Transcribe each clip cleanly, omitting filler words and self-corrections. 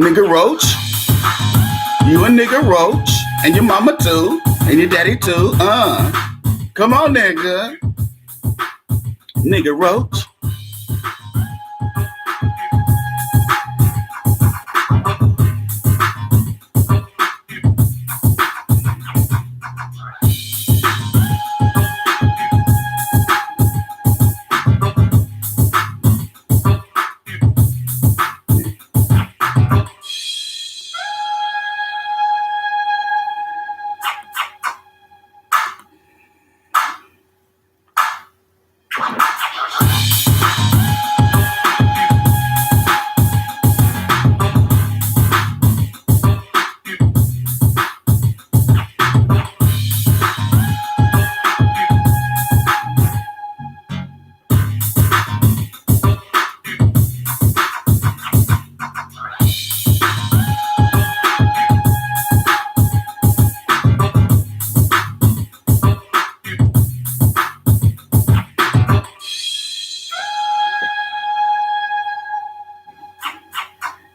nigga Roach. You a nigga Roach. And your mama too. And your daddy too. Come on, nigga. Nigga Roach.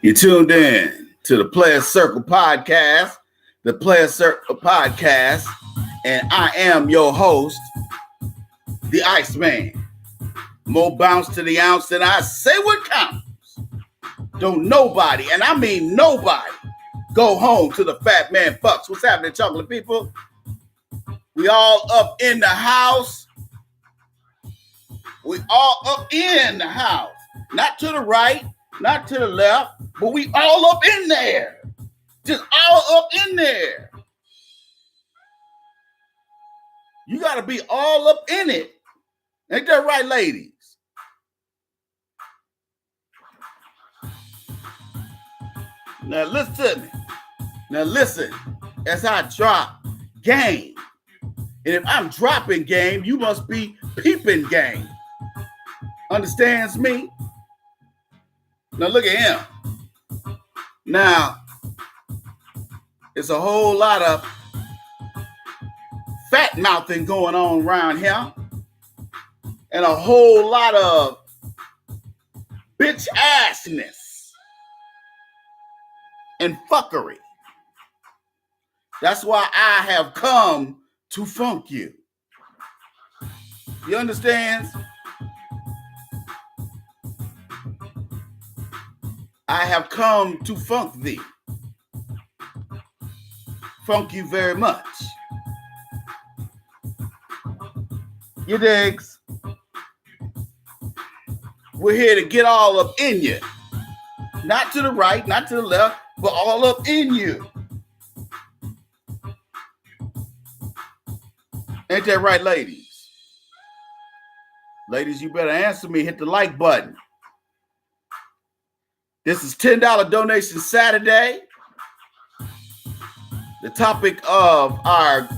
You tuned in to the Player Circle Podcast, and I am your host, the Iceman. More bounce to the ounce than I say what counts. Don't nobody, and I mean nobody, go home to the Fat Man Fucks. What's happening, chocolate people? We all up in the house. We all up in the house. Not to the right, not to the left, but we all up in there. Just all up in there. You got to be all up in it. Ain't that right, ladies? Now listen to me. Now listen, as I drop game. And if I'm dropping game, you must be peeping game. Understands me? Now look at him. Now, it's a whole lot of fat mouthing going on around here. And a whole lot of bitch assness and fuckery. That's why I have come to funk you. You understand? I have come to funk thee. Funk you very much. You digs? We're here to get all up in you. Not to the right, not to the left, but all up in you. Ain't that right, ladies? Ladies, you better answer me. Hit the like button. This is $10 donation Saturday. The topic of our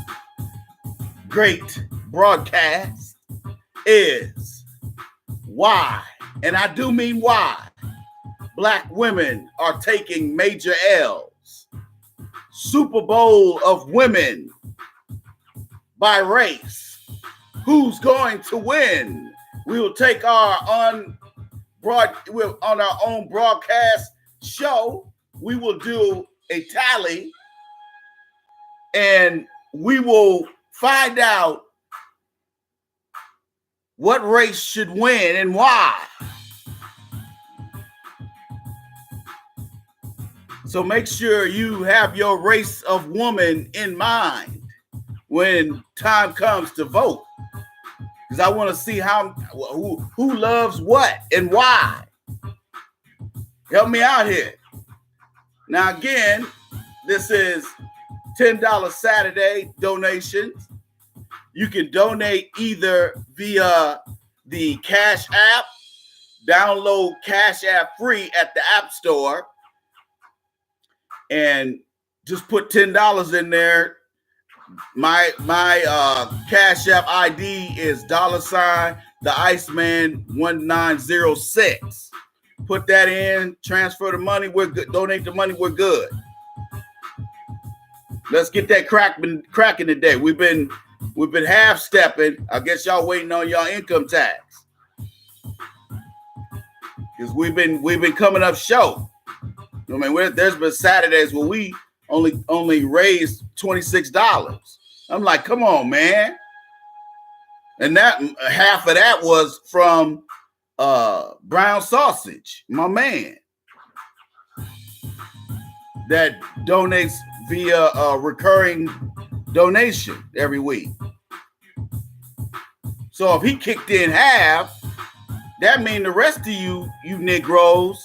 great broadcast is why, and I do mean why, Black women are taking major L's. Super Bowl of women by race. Who's going to win? We will take on our own broadcast show. We will do a tally and we will find out what race should win and why. So make sure you have your race of woman in mind when time comes to vote. Because I want to see who loves what and why. Help me out here. Now, again, this is $10 Saturday donations. You can donate either via the Cash App. Download Cash App free at the App Store. And just put $10 in there. My Cash App ID is $ the Iceman 1906. Put that in, transfer the money, we're good. Donate the money, we're good. Let's get that cracking today. We've been half stepping. I guess y'all waiting on y'all income tax. Because we've been coming up short. I mean, there's been Saturdays where we only raised $26. I'm like, come on, man. And that half of that was from Brown Sausage, my man, that donates via a recurring donation every week. So if he kicked in half, that means the rest of you Negroes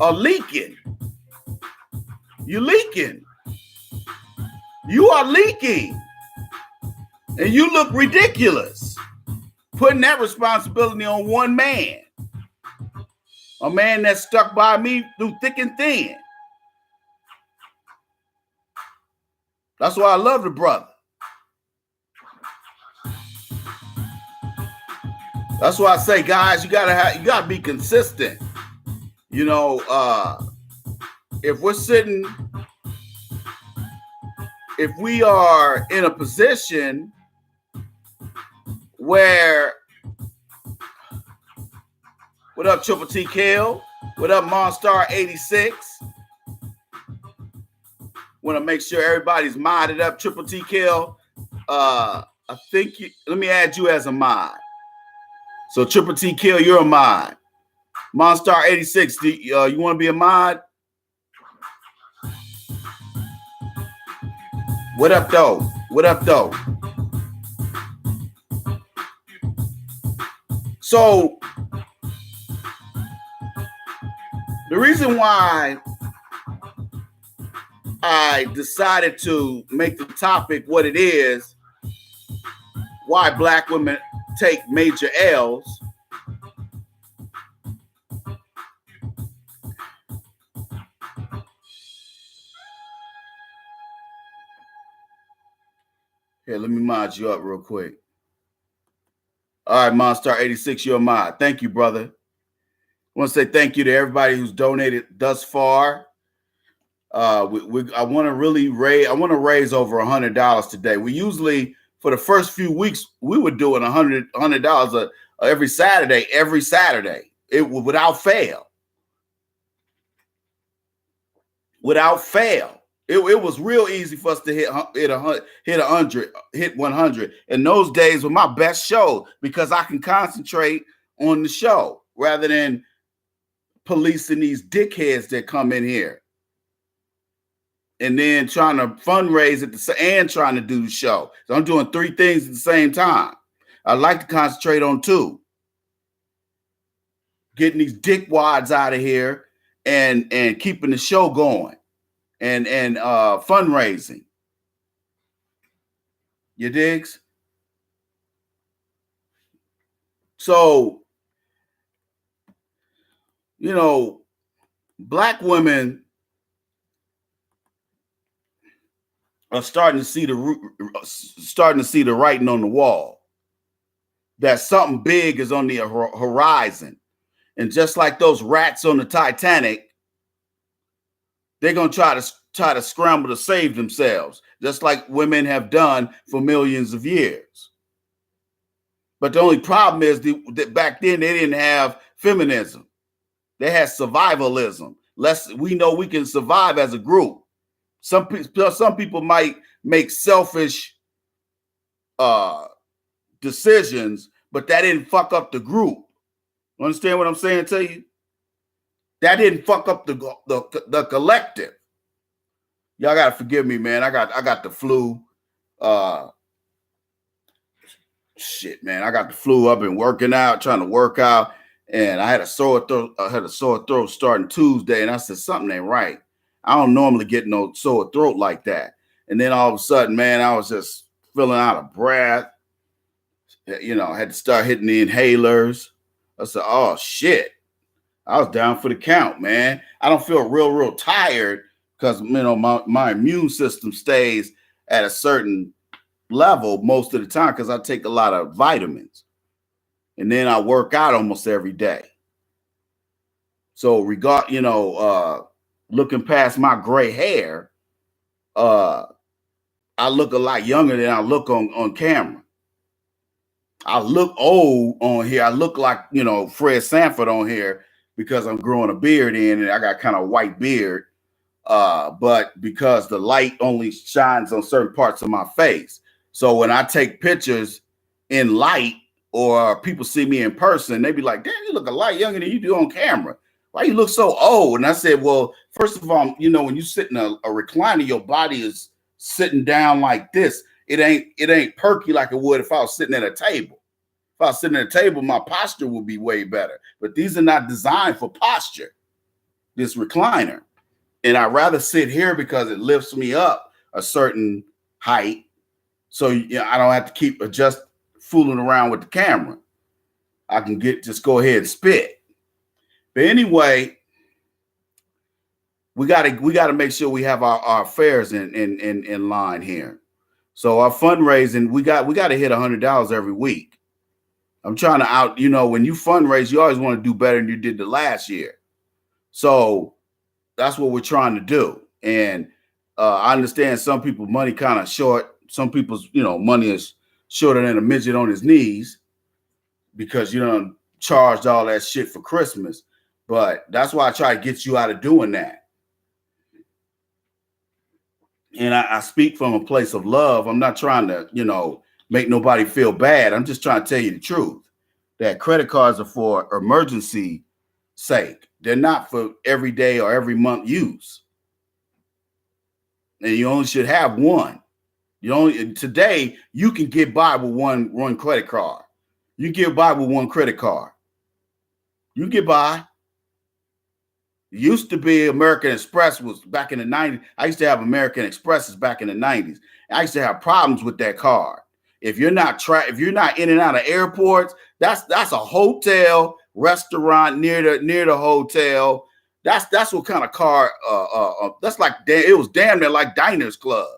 are leaking. You're leaking. You are leaking. And you look ridiculous putting that responsibility on one man. A man that stuck by me through thick and thin. That's why I love the brother. That's why I say, guys, you gotta be consistent. You know, if we are in a position where, what up, Triple T Kill? What up, Monstar 86? Want to make sure everybody's modded up. Triple T Kill, I think let me add you as a mod. So Triple T Kill, you're a mod. Monstar 86, you want to be a mod? What up, though? What up, though? So the reason why I decided to make the topic what it is, why black women take major L's, here, let me mod you up real quick. All right, Monstar 86, you're a mod. Thank you, brother. I want to say thank you to everybody who's donated thus far. I want to raise over $100 today. We usually, for the first few weeks, we were doing $100 every Saturday. It without fail. Without fail. It was real easy for us to hit 100. And those days were my best show because I can concentrate on the show rather than policing these dickheads that come in here and then trying to fundraise and trying to do the show. So I'm doing 3 things at the same time. I like to concentrate on 2. Getting these dickwads out of here and keeping the show going. And fundraising. You digs? So, you know, black women are starting to see the writing on the wall. That something big is on the horizon. And just like those rats on the Titanic, they're going to try to scramble to save themselves, just like women have done for millions of years. But the only problem is that back then they didn't have feminism. They had survivalism. We know we can survive as a group. Some people might make selfish decisions, but that didn't fuck up the group. Understand what I'm saying to you? That didn't fuck up the collective. Y'all gotta forgive me, man. I got the flu. Shit, man. I got the flu. I've been working out, trying to work out, and I had a sore throat. Starting Tuesday, and I said something ain't right. I don't normally get no sore throat like that. And then all of a sudden, man, I was just feeling out of breath. You know, I had to start hitting the inhalers. I said, oh shit. I was down for the count, man. I don't feel real tired because, you know, my immune system stays at a certain level most of the time because I take a lot of vitamins. And then I work out almost every day. So looking past my gray hair, I look a lot younger than I look on camera. I look old on here. I look like, Fred Sanford on here. because I'm growing a beard in and I got kind of white beard. But because the light only shines on certain parts of my face. So when I take pictures in light or people see me in person, they be like, damn, you look a lot younger than you do on camera. Why you look so old? And I said, well, first of all, you know, when you sit in a recliner, your body is sitting down like this. It ain't perky like it would if I was sitting at a table. If I was sitting at a table, my posture would be way better. But these are not designed for posture, this recliner. And I'd rather sit here because it lifts me up a certain height. So I don't have to keep fooling around with the camera. I can just go ahead and spit. But anyway, we gotta make sure we have our affairs in line here. So our fundraising, we got to hit $100 every week. I'm trying to when you fundraise, you always want to do better than you did the last year. So that's what we're trying to do. And I understand some people money kind of short. Some people's, money is shorter than a midget on his knees because you done charged all that shit for Christmas. But that's why I try to get you out of doing that. And I speak from a place of love. I'm not trying to, make nobody feel bad. I'm just trying to tell you the truth that credit cards are for emergency sake. They're not for everyday or every month use. And you only should have one. Today you can get by with one credit card. You get by with one credit card. You get by. It used to be American Express was back in the 90s. I used to have American Expresses back in the 90s. I used to have problems with that card. If you're not in and out of airports, that's a hotel, restaurant near the hotel. That's what kind of card. That's like it was damn near like Diners Club.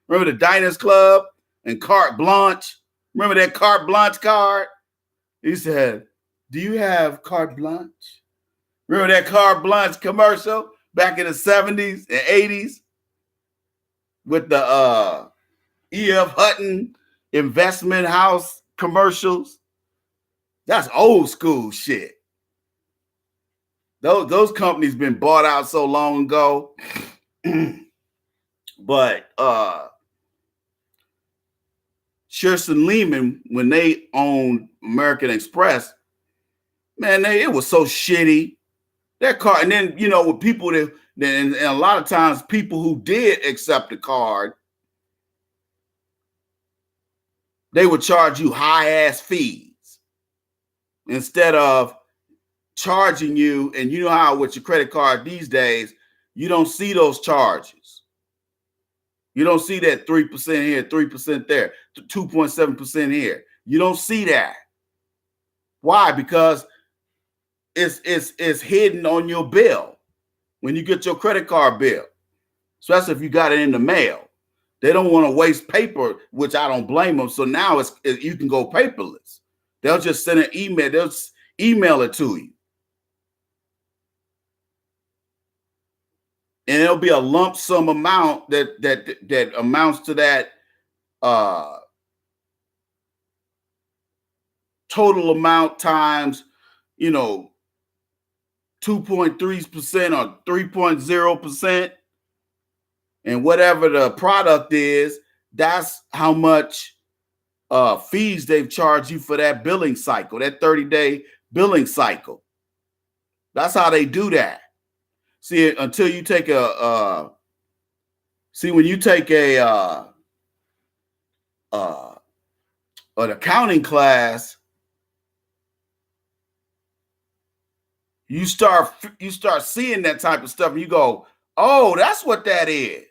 Remember the Diners Club and Carte Blanche? Remember that Carte Blanche card? He said, "Do you have Carte Blanche?" Remember that Carte Blanche commercial back in the 70s and 80s with the E.F. Hutton investment house commercials? That's old school shit. Those companies been bought out so long ago. But Shearson Lehman, when they owned American Express, man, it was so shitty. That card, and then with people and a lot of times people who did accept the card, they would charge you high ass fees instead of charging you. And you know how with your credit card these days, you don't see those charges. You don't see that 3% here, 3% there, 2.7% here. You don't see that. Why? Because it's hidden on your bill when you get your credit card bill, especially if you got it in the mail. They don't want to waste paper, which I don't blame them. So now you can go paperless. They'll just send an email. They'll email it to you. And it'll be a lump sum amount that amounts to that total amount times, 2.3% or 3.0%. And whatever the product is, that's how much fees they've charged you for that billing cycle, that 30-day billing cycle. That's how they do that. See, until you take when you take an accounting class, you start seeing that type of stuff and you go, oh, that's what that is.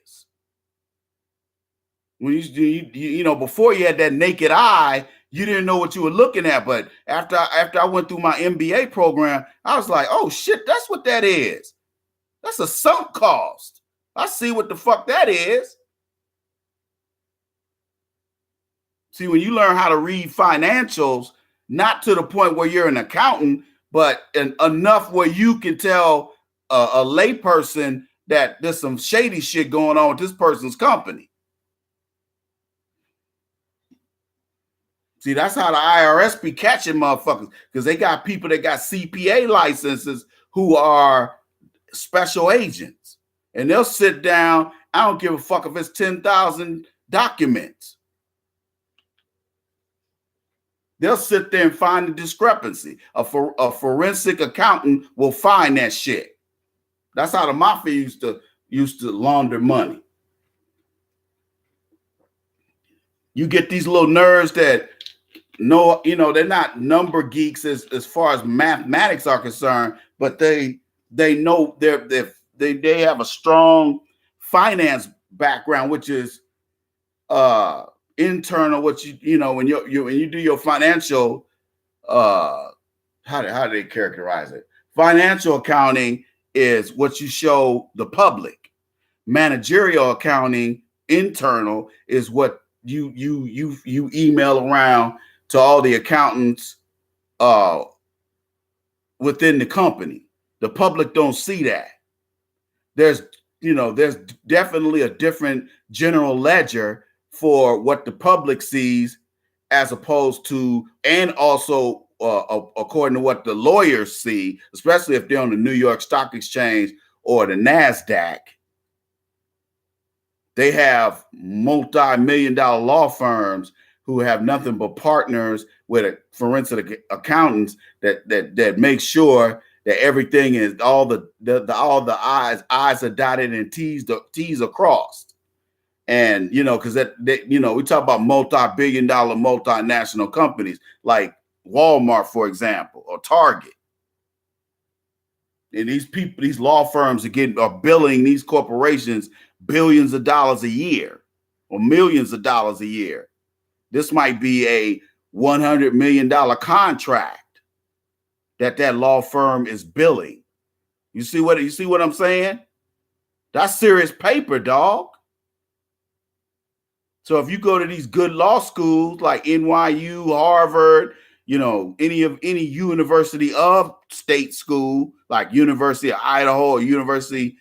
When you before you had that naked eye, you didn't know what you were looking at. But after I went through my MBA program, I was like, oh shit, that's what that is. That's a sunk cost. I see what the fuck that is. See, when you learn how to read financials, not to the point where you're an accountant, but enough where you can tell a layperson that there's some shady shit going on with this person's company. See, that's how the IRS be catching motherfuckers, because they got people that got CPA licenses who are special agents, and they'll sit down. I don't give a fuck if it's 10,000 documents. They'll sit there and find the discrepancy. A forensic accountant will find that shit. That's how the mafia used to launder money. You get these little nerds that know, they're not number geeks as far as mathematics are concerned, but they know they have a strong finance background, which is internal. What when you do your financial, how do they characterize it? Financial accounting is what you show the public. Managerial accounting, internal, is what you email around to all the accountants within the company. The public don't see that. There's definitely a different general ledger for what the public sees, as opposed to, and also according to what the lawyers see, especially if they're on the New York Stock Exchange or the NASDAQ. They have multi-million-dollar law firms who have nothing but partners with forensic accountants that make sure that everything is all the I's are dotted and T's are crossed. And because we talk about multi-billion-dollar multinational companies like Walmart, for example, or Target. And these law firms are billing these corporations billions of dollars a year or millions of dollars a year. This might be a $100 million contract that law firm is billing. You see what I'm saying? That's serious paper, dog. So if you go to these good law schools like NYU, Harvard, any university of state school like University of Idaho or University,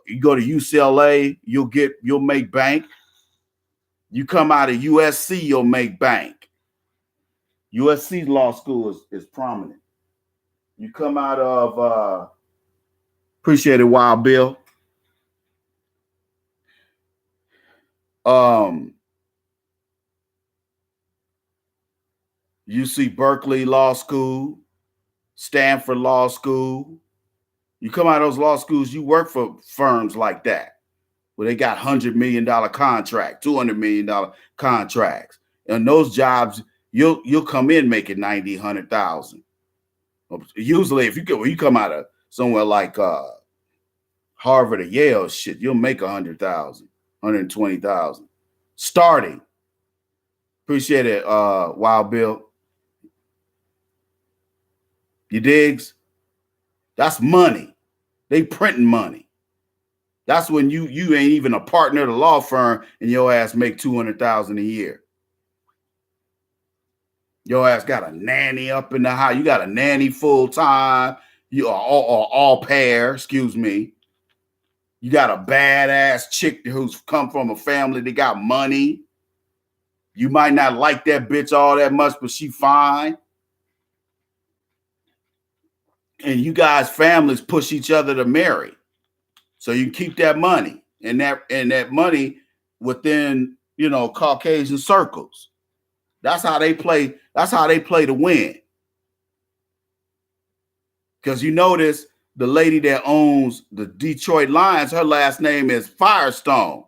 you go to UCLA, you'll make bank. You come out of USC, you'll make bank. USC law school is prominent. You come out of appreciate it, Wild Bill. UC Berkeley Law School, Stanford Law School. You come out of those law schools, you work for firms like that, where they got $100 million contract, $200 million contracts. And those jobs, you'll come in making 90, 100,000. Usually, if you come out of somewhere like Harvard or Yale, shit, you'll make 100,000, 120,000 starting. Appreciate it, Wild Bill. You digs? That's money. They printing money. That's when you ain't even a partner of the law firm and your ass make 200,000 a year. Your ass got a nanny up in the house. You got a nanny full time. You are all pair, excuse me. You got a badass chick who's come from a family that got money. You might not like that bitch all that much, but she fine. And you guys' families push each other to marry. So you can keep that money and that money within, Caucasian circles. That's how they play. That's how they play to win. Because you notice the lady that owns the Detroit Lions, her last name is Firestone.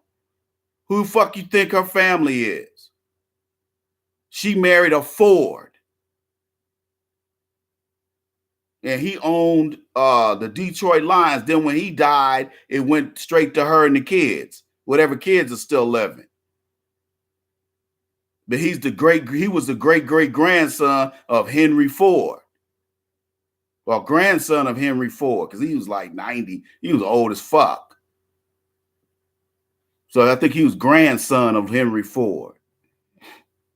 Who the fuck you think her family is? She married a Ford. And he owned the Detroit Lions. Then when he died, it went straight to her and the kids, whatever kids are still living. But he was the great grandson of Henry Ford. Well, grandson of Henry Ford, because he was like 90. He was old as fuck. So I think he was grandson of Henry Ford.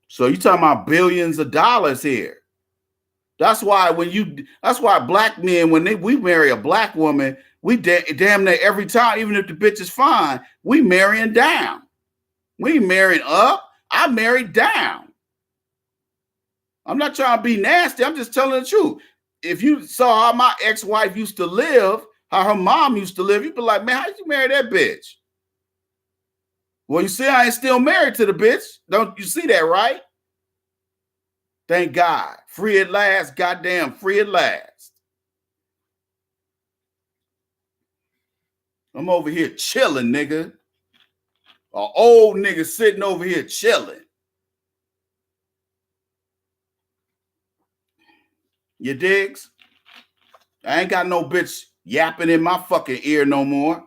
So you're talking about billions of dollars here. That's why black men, when we marry a black woman, we damn near every time, even if the bitch is fine, we marrying down. We ain't marrying up. I married down. I'm not trying to be nasty. I'm just telling the truth. if you saw how my ex-wife used to live, how her mom used to live, you'd be like, man, how'd you marry that bitch? Well, you see, I ain't still married to the bitch. Don't you see that, right? Thank God. Free at last, goddamn, free at last. I'm over here chilling, nigga. An old nigga sitting over here chilling. You digs? I ain't got no bitch yapping in my fucking ear no more.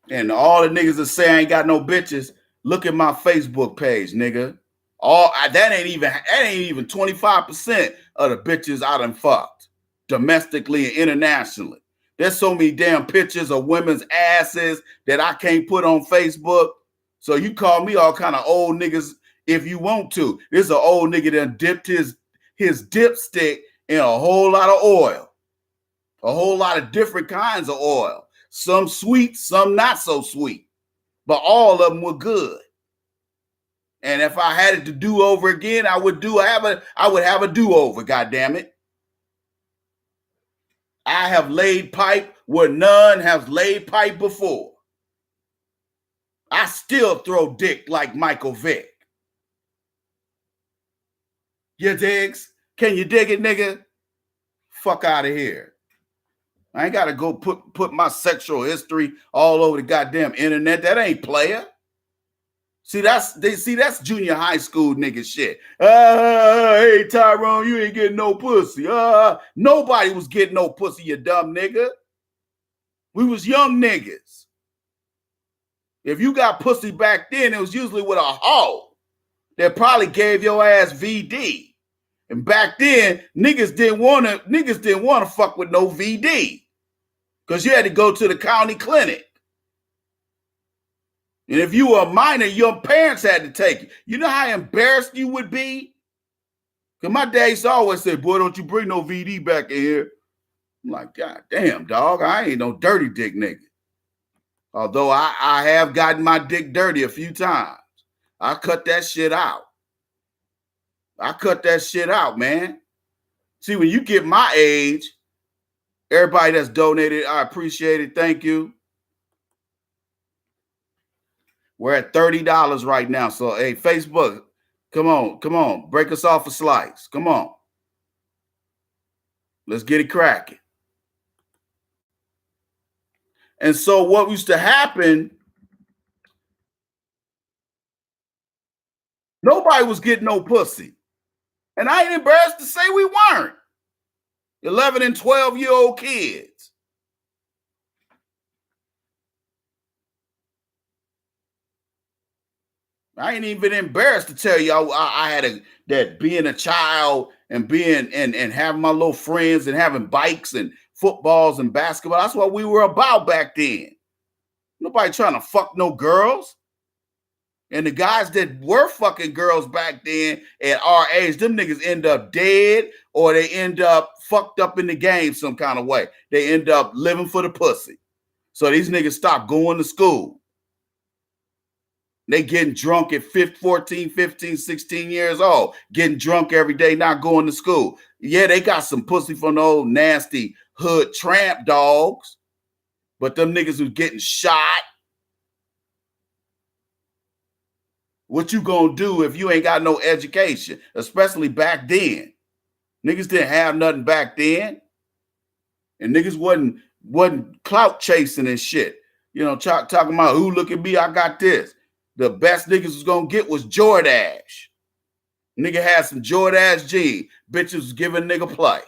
And all the niggas that say I ain't got no bitches, look at my Facebook page, nigga. That ain't even 25% of the bitches I done fucked domestically and internationally. There's so many damn pictures of women's asses that I can't put on Facebook. So you call me all kind of old niggas if you want to. This is an old nigga that dipped his dipstick in a whole lot of oil, a whole lot of different kinds of oil. Some sweet, some not so sweet, but all of them were good. And if I had it to do over again, I would have a do-over, goddammit. I have laid pipe where none has laid pipe before. I still throw dick like Michael Vick. You digs? Can you dig it, nigga? Fuck out of here. I ain't got to go put my sexual history all over the goddamn internet. That ain't player. See, that's junior high school nigga shit. Hey, Tyrone, you ain't getting no pussy. Nobody was getting no pussy, you dumb nigga. We was young niggas. If you got pussy back then, it was usually with a hoe that probably gave your ass VD. And back then, niggas didn't want to fuck with no VD because you had to go to the county clinic. And if you were a minor, your parents had to take you. You know how embarrassed you would be? Because my dad used to always say, boy, don't you bring no VD back in here. I'm like, God damn, dog, I ain't no dirty dick nigga. Although I have gotten my dick dirty a few times. I cut that shit out. Man. See, when you get my age, everybody that's donated, I appreciate it. Thank you. We're at $30 right now. So, hey, Facebook, come on. Break us off a slice. Come on. Let's get it cracking. And so what used to happen, nobody was getting no pussy. And I ain't embarrassed to say we weren't. 11 and 12-year-old kids. I ain't even embarrassed to tell you I had that being a child and being and having my little friends and having bikes and footballs and basketball. That's what we were about back then. Nobody trying to fuck no girls. And the guys that were fucking girls back then at our age, them niggas end up dead or they end up fucked up in the game some kind of way. They end up living for the pussy. So these niggas stop going to school. They getting drunk at 14, 15, 16 years old, getting drunk every day, not going to school. Yeah, they got some pussy from the old nasty hood tramp dogs, but them niggas who's getting shot. What you gonna do if you ain't got no education, especially back then? Niggas didn't have nothing back then. And niggas wasn't clout chasing and shit. You know, talking about who look at me, I got this. The best niggas was gonna get was Jordache. Nigga had some Jordache jeans. Bitches was giving nigga play.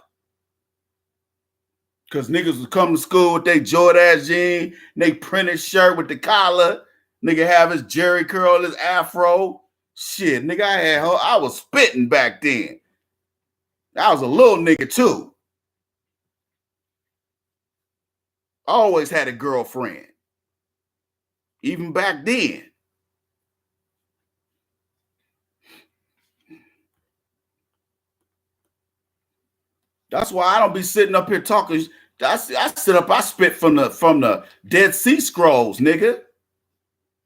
Cause niggas was coming to school with their Jordache jeans, they printed shirt with the collar. Nigga have his Jerry curl, his afro. Shit, nigga, I was spitting back then. I was a little nigga too. I always had a girlfriend. Even back then. That's why I don't be sitting up here talking. I spit from the Dead Sea Scrolls, nigga.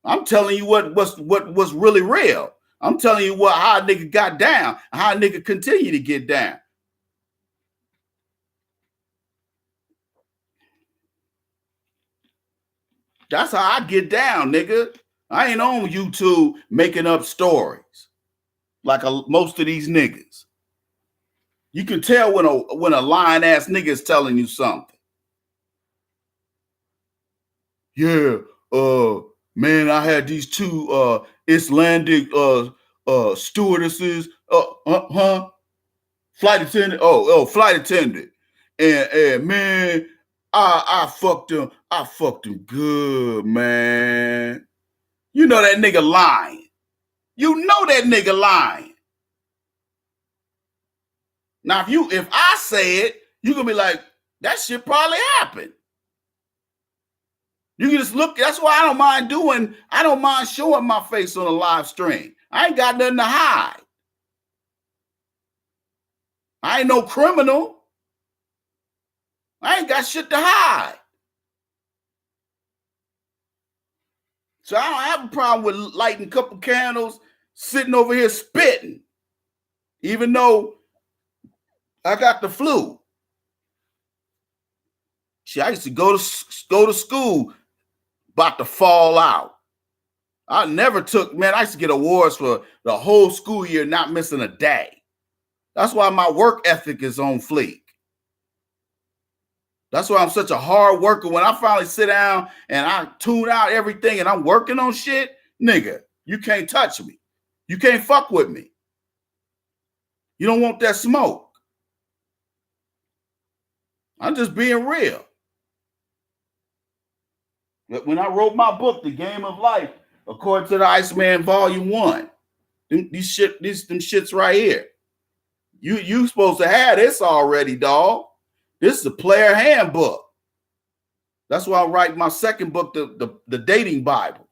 I'm telling you what was really real. I'm telling you how a nigga got down, how a nigga continue to get down. That's how I get down, nigga. I ain't on YouTube making up stories like most of these niggas. You can tell when a lying ass nigga is telling you something. Yeah, man, I had these two Icelandic stewardesses, flight attendant, flight attendant, and man, I fucked them good, man. You know that nigga lying. You know that nigga lying. Now, if I say it, you gonna be like, that shit probably happened. You can just look. That's why I don't mind showing my face on a live stream. I ain't got nothing to hide. I ain't no criminal. I ain't got shit to hide. So I don't have a problem with lighting a couple candles, sitting over here spitting, even though I got the flu. See, I used to go to school about to fall out. I never I used to get awards for the whole school year, not missing a day. That's why my work ethic is on fleek. That's why I'm such a hard worker. When I finally sit down and I tune out everything and I'm working on shit, nigga, you can't touch me. You can't fuck with me. You don't want that smoke. I'm just being real. When I wrote my book, The Game of Life, according to the Iceman Volume 1, them shits right here. You supposed to have this already, dog. This is a player handbook. That's why I write my second book, the Dating Bible.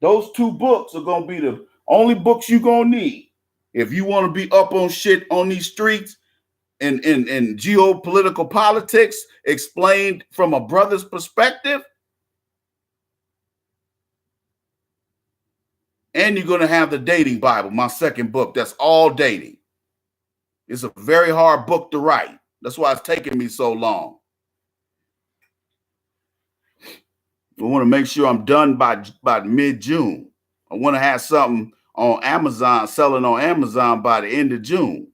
Those two books are gonna be the only books you're gonna need if you want to be up on shit on these streets and geopolitical politics explained from a brother's perspective. And you're gonna have the Dating Bible, my second book. That's all dating. It's a very hard book to write. That's why it's taking me so long. I want to make sure I'm done by mid-June. I want to have something on Amazon, selling on Amazon by the end of June.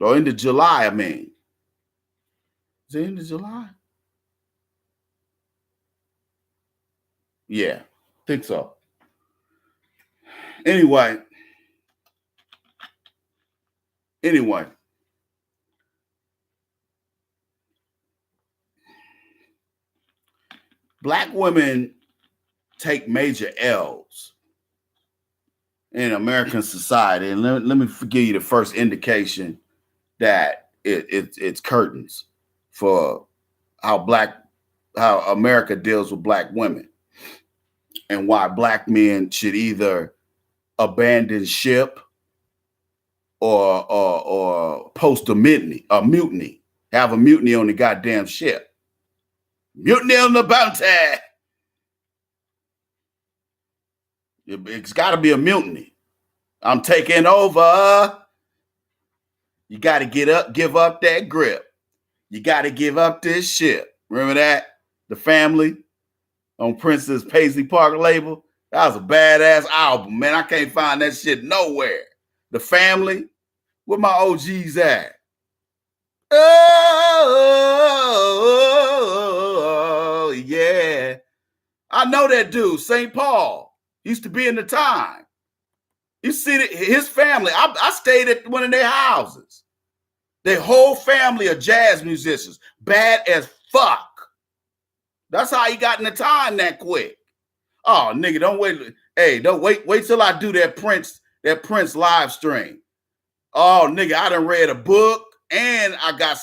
Or end of July, I mean. Is it end of July? Yeah, think so. Anyway. Black women take major L's in American society. And let me give you the first indication that it's curtains for how America deals with black women and why black men should either abandon ship or post a mutiny, have a mutiny on the goddamn ship. Mutiny on the bounty. It's got to be a mutiny. I'm taking over. You got to give up that grip. You got to give up this ship. Remember that? The Family on Prince's Paisley Park label. That was a badass album, man. I can't find that shit nowhere. The Family. Where my OGs at? Oh, yeah. I know that dude, St. Paul. Used to be in the Time. You see his family. I stayed at one of their houses. Their whole family are jazz musicians. Bad as fuck. That's how he got in the Time that quick. Oh, nigga, don't wait. Hey, don't wait till I do that Prince live stream. Oh, nigga, I done read a book and I got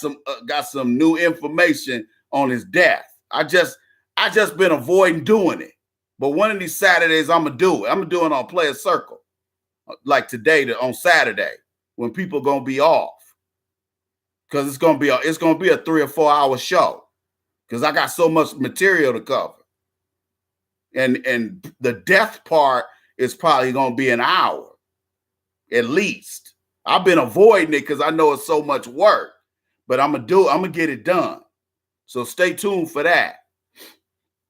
some new information on his death. I just been avoiding doing it. But one of these Saturdays, I'm gonna do it. I'm gonna do it on Player Circle, like today on Saturday when people gonna be off, because it's gonna be a 3 or 4 hour show, because I got so much material to cover. And the death part it's probably gonna be an hour at least. I've been avoiding it because I know it's so much work, but I'm gonna get it done. So stay tuned for that.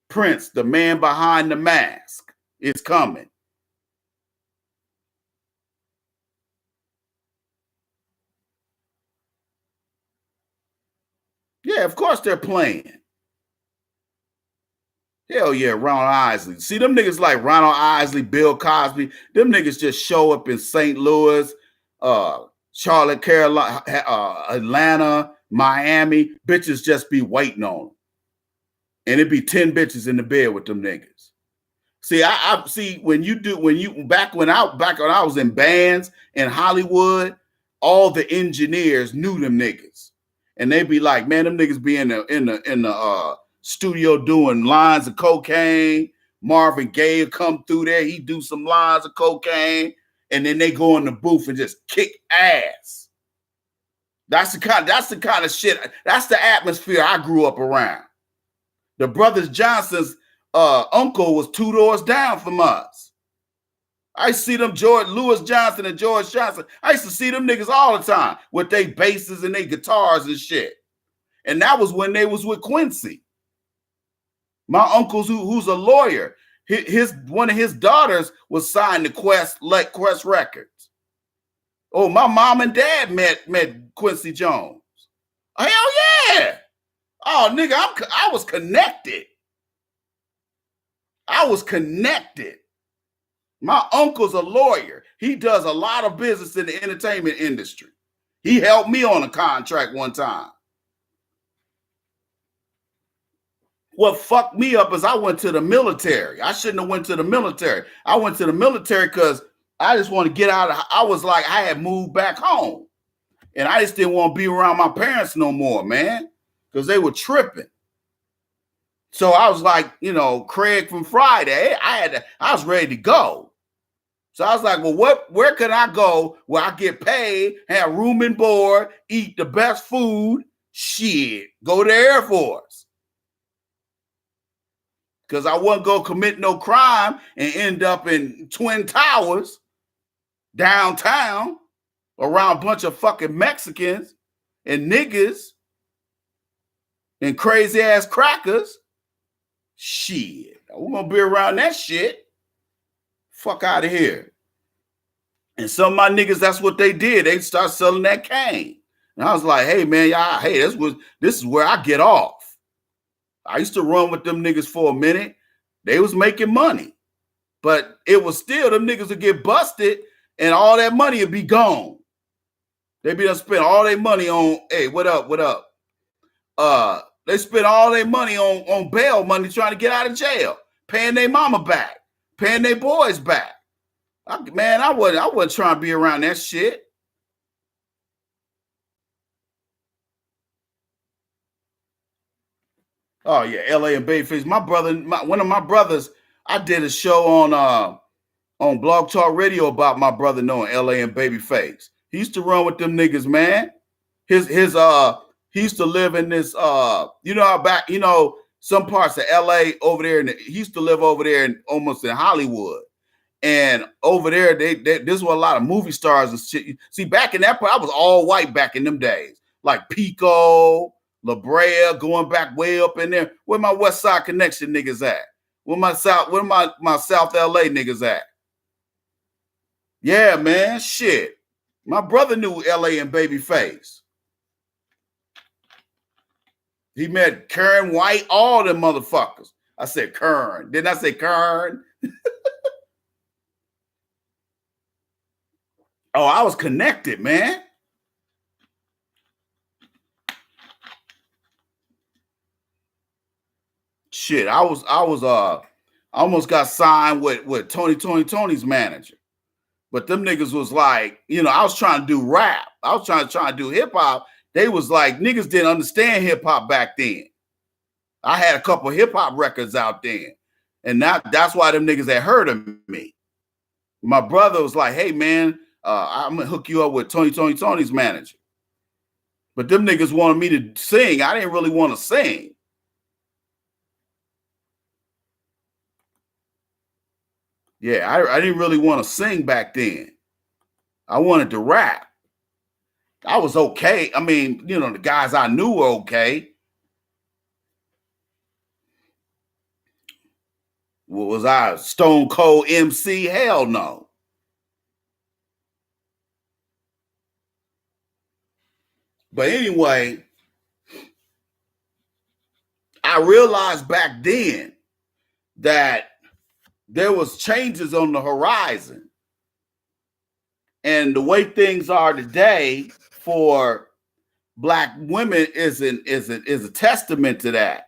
Prince, the man behind the mask, is coming. Yeah, of course they're playing. Hell yeah, Ronald Isley. See, them niggas like Ronald Isley, Bill Cosby, them niggas just show up in St. Louis, Charlotte, Carolina, Atlanta, Miami. Bitches just be waiting on them. And it'd be 10 bitches in the bed with them niggas. See, I see back when I was in bands in Hollywood, all the engineers knew them niggas. And they'd be like, man, them niggas be in the studio doing lines of cocaine. Marvin Gaye come through there, he do some lines of cocaine, and then they go in the booth and just kick ass. That's the kind of shit. That's the atmosphere I grew up around. The Brothers Johnson's uncle was 2 doors down from us. I see them, Lewis Johnson and George Johnson. I used to see them niggas all the time with their basses and their guitars and shit. And that was when they was with Quincy. My uncle's who's a lawyer, one of his daughters was signed to Quest Records. Oh, my mom and dad met Quincy Jones. Hell yeah. Oh, nigga, I was connected. I was connected. My uncle's a lawyer. He does a lot of business in the entertainment industry. He helped me on a contract one time. What fucked me up is I went to the military. I shouldn't have went to the military. I went to the military because I just want to get out of, I was like, I had moved back home. And I just didn't want to be around my parents no more, man, because they were tripping. So I was like, Craig from Friday, I was ready to go. So I was like, well, where can I go where I get paid, have room and board, eat the best food? Shit, go to the Air Force. Because I wasn't going to commit no crime and end up in Twin Towers, downtown, around a bunch of fucking Mexicans and niggas and crazy ass crackers. Shit, we're going to be around that shit. Fuck out of here. And some of my niggas, that's what they did. They start selling that cane. And I was like, hey, man, y'all, hey, this is where I get off. I used to run with them niggas for a minute. They was making money. But it was still, them niggas would get busted and all that money would be gone. They be done spend all their money on, hey, what up? They spent all their money on bail money trying to get out of jail, paying their mama back, paying their boys back. Man, I wasn't trying to be around that shit. Oh yeah, LA and Babyface. My brother, one of my brothers, I did a show on Blog Talk Radio about my brother knowing LA and Babyface. He used to run with them niggas, man. He used to live in this some parts of LA over there, and he used to live over there almost in Hollywood. And over there, this was a lot of movie stars and shit. See, back in that part, I was all white back in them days. Like Pico, La Brea, going back way up in there. Where my West Side Connection niggas at? Where my South LA niggas at? Yeah, man, shit. My brother knew LA and Babyface. He met Karen White, all them motherfuckers. I said Kern. Didn't I say Kern? Oh, I was connected, man. Shit, I almost got signed with Tony's manager. But them niggas was like, I was trying to do rap. I was trying to do hip hop. They was like, niggas didn't understand hip hop back then. I had a couple hip hop records out then. And that's why them niggas had heard of me. My brother was like, hey man, I'm gonna hook you up with Tony's manager. But them niggas wanted me to sing. I didn't really want to sing. Yeah, I didn't really want to sing back then. I wanted to rap. I was okay. I mean, you know, the guys I knew were okay. Was I a stone cold MC? Hell no. But anyway, I realized back then that there was changes on the horizon. And the way things are today for black women is a testament to that.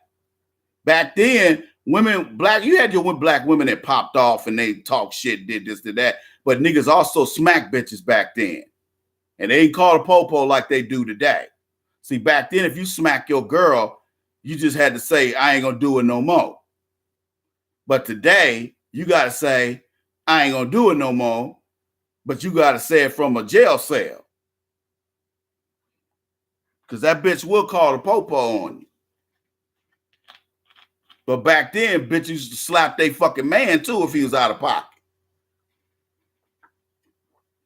Back then, you had your black women that popped off and they talk shit, did this, did that. But niggas also smack bitches back then. And they ain't call a popo like they do today. See, back then, if you smack your girl, you just had to say, I ain't gonna do it no more. But today, you gotta say, I ain't gonna do it no more. But you gotta say it from a jail cell. Because that bitch will call the popo on you. But back then, bitches used to slap their fucking man too if he was out of pocket.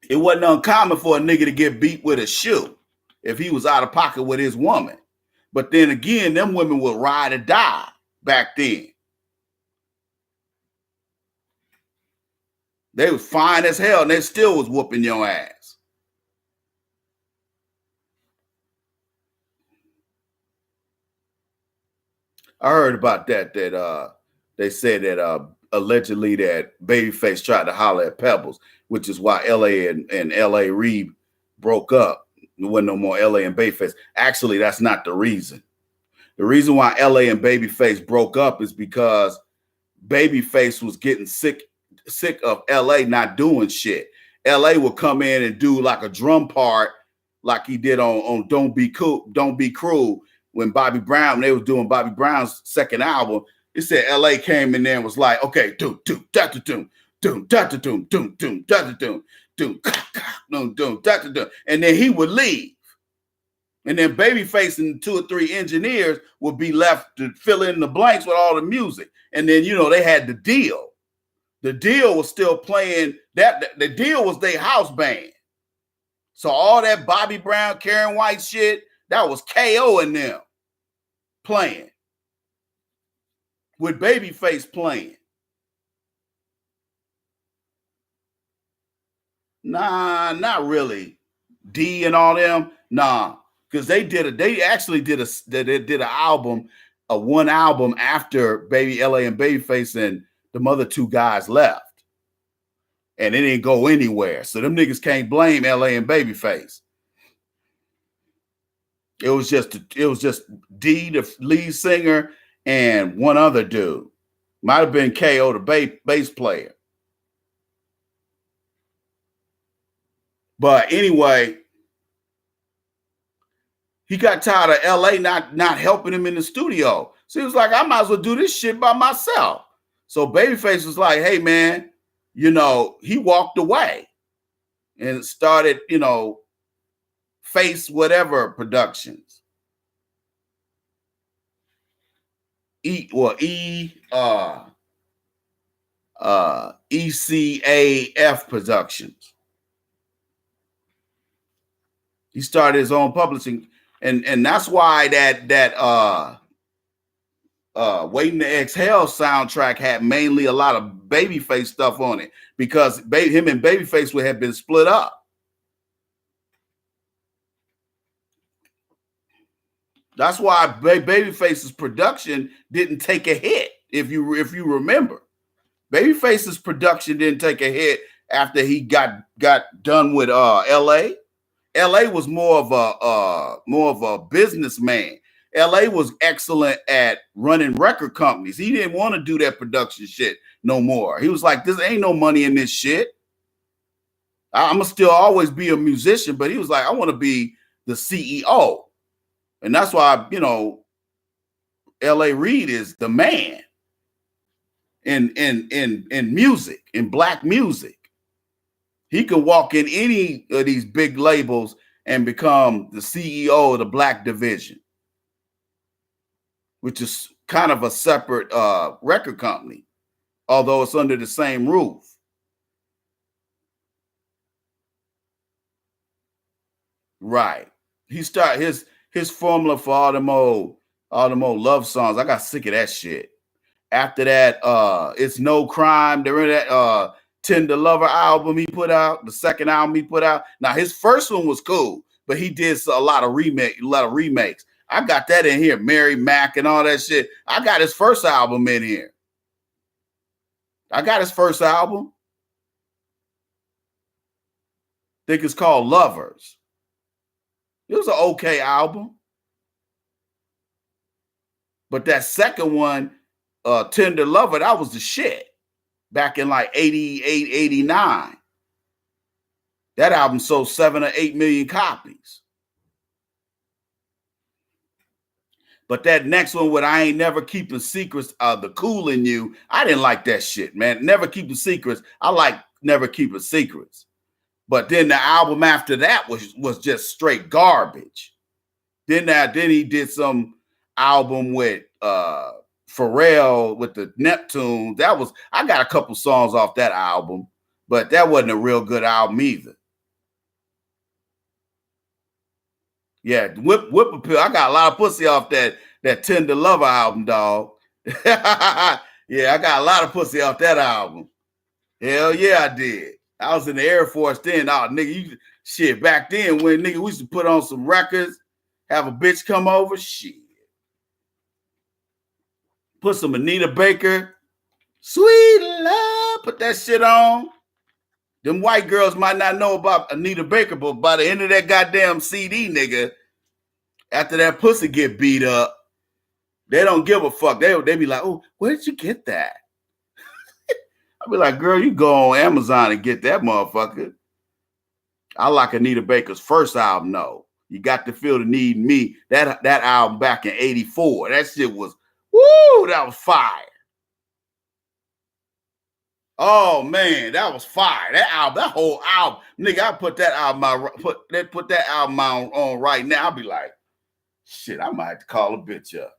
It wasn't uncommon for a nigga to get beat with a shoe if he was out of pocket with his woman. But then again, them women would ride or die back then. They was fine as hell and they still was whooping your ass. I heard about that they said that allegedly that Babyface tried to holler at Pebbles, which is why LA and LA Reid broke up. There wasn't no more LA and Babyface. Actually, that's not the reason. The reason why LA and Babyface broke up is because Babyface was getting sick of LA not doing shit. LA would come in and do like a drum part like he did on Don't Be Cool, Don't Be Cruel. When Bobby Brown, they was doing Bobby Brown's second album, it said LA came in there and was like, okay, doom, doom, da da doom, doom, da da doom, doom, doom, da da doom, doom, doom, doom, da da doom. And then he would leave. And then Babyface and 2 or 3 engineers would be left to fill in the blanks with all the music. And then, you know, they had the deal. The deal was still playing that. The deal was their house band. So all that Bobby Brown, Karen White shit, that was KO in them playing with Babyface playing. Nah, not really. D and all them, nah, because they actually did an album, one album after Baby LA and Babyface and the other 2 guys left, and it didn't go anywhere. So them niggas can't blame LA and Babyface. It was just D, the lead singer, and one other dude. Might have been KO, the bass player. But anyway, he got tired of LA not helping him in the studio. So he was like, I might as well do this shit by myself. So Babyface was like, hey, man, you know, he walked away and started, you know, Face whatever productions. ECAF Productions. He started his own publishing, and that's why that Waiting to Exhale soundtrack had mainly a lot of Babyface stuff on it, because him and Babyface would have been split up. That's why Babyface's production didn't take a hit. If you remember, Babyface's production didn't take a hit after he got done with LA. LA was more of a businessman. LA was excellent at running record companies. He didn't want to do that production shit no more. He was like, "This ain't no money in this shit. I'm gonna still always be a musician," but he was like, "I want to be the CEO." And that's why, you know, LA Reid is the man in music, in black music. He could walk in any of these big labels and become the CEO of the black division, which is kind of a separate record company, although it's under the same roof. Right. He started his formula for all them old love songs. I got sick of that shit. After that, It's No Crime. They're in that Tender Lover album he put out, the second album he put out. Now his first one was cool, but he did a lot of remakes. I got that in here, Mary Mack and all that shit. I got his first album in here. I got his first album. I think it's called Lovers. It was an okay album. But that second one, Tender Lover, that was the shit. Back in like 88, 89. That album sold 7 or 8 million copies. But that next one with I Ain't Never Keeping Secrets, The Cool in You, I didn't like that shit, man. Never Keeping Secrets. I like Never Keeping Secrets. But then the album after that was just straight garbage. Then he did some album with Pharrell with the Neptune. I got a couple songs off that album, but that wasn't a real good album either. Yeah, Whip Appeal. I got a lot of pussy off that Tender Lover album, dog. Yeah, I got a lot of pussy off that album. Hell yeah, I did. I was in the Air Force then. Oh, nigga, shit, back then when nigga we used to put on some records, have a bitch come over, shit. Put some Anita Baker, Sweet Love, put that shit on. Them white girls might not know about Anita Baker, but by the end of that goddamn CD, nigga, after that pussy get beat up, they don't give a fuck. They be like, oh, where did you get that? I'll be like, girl, you go on Amazon and get that motherfucker. I like Anita Baker's first album, though. You Got to Feel the Need in Me. That album back in 84. That shit was, woo, that was fire. Oh man, that was fire. That whole album, nigga. I put that album out, put that album on right now. I'll be like, shit, I might have to call a bitch up.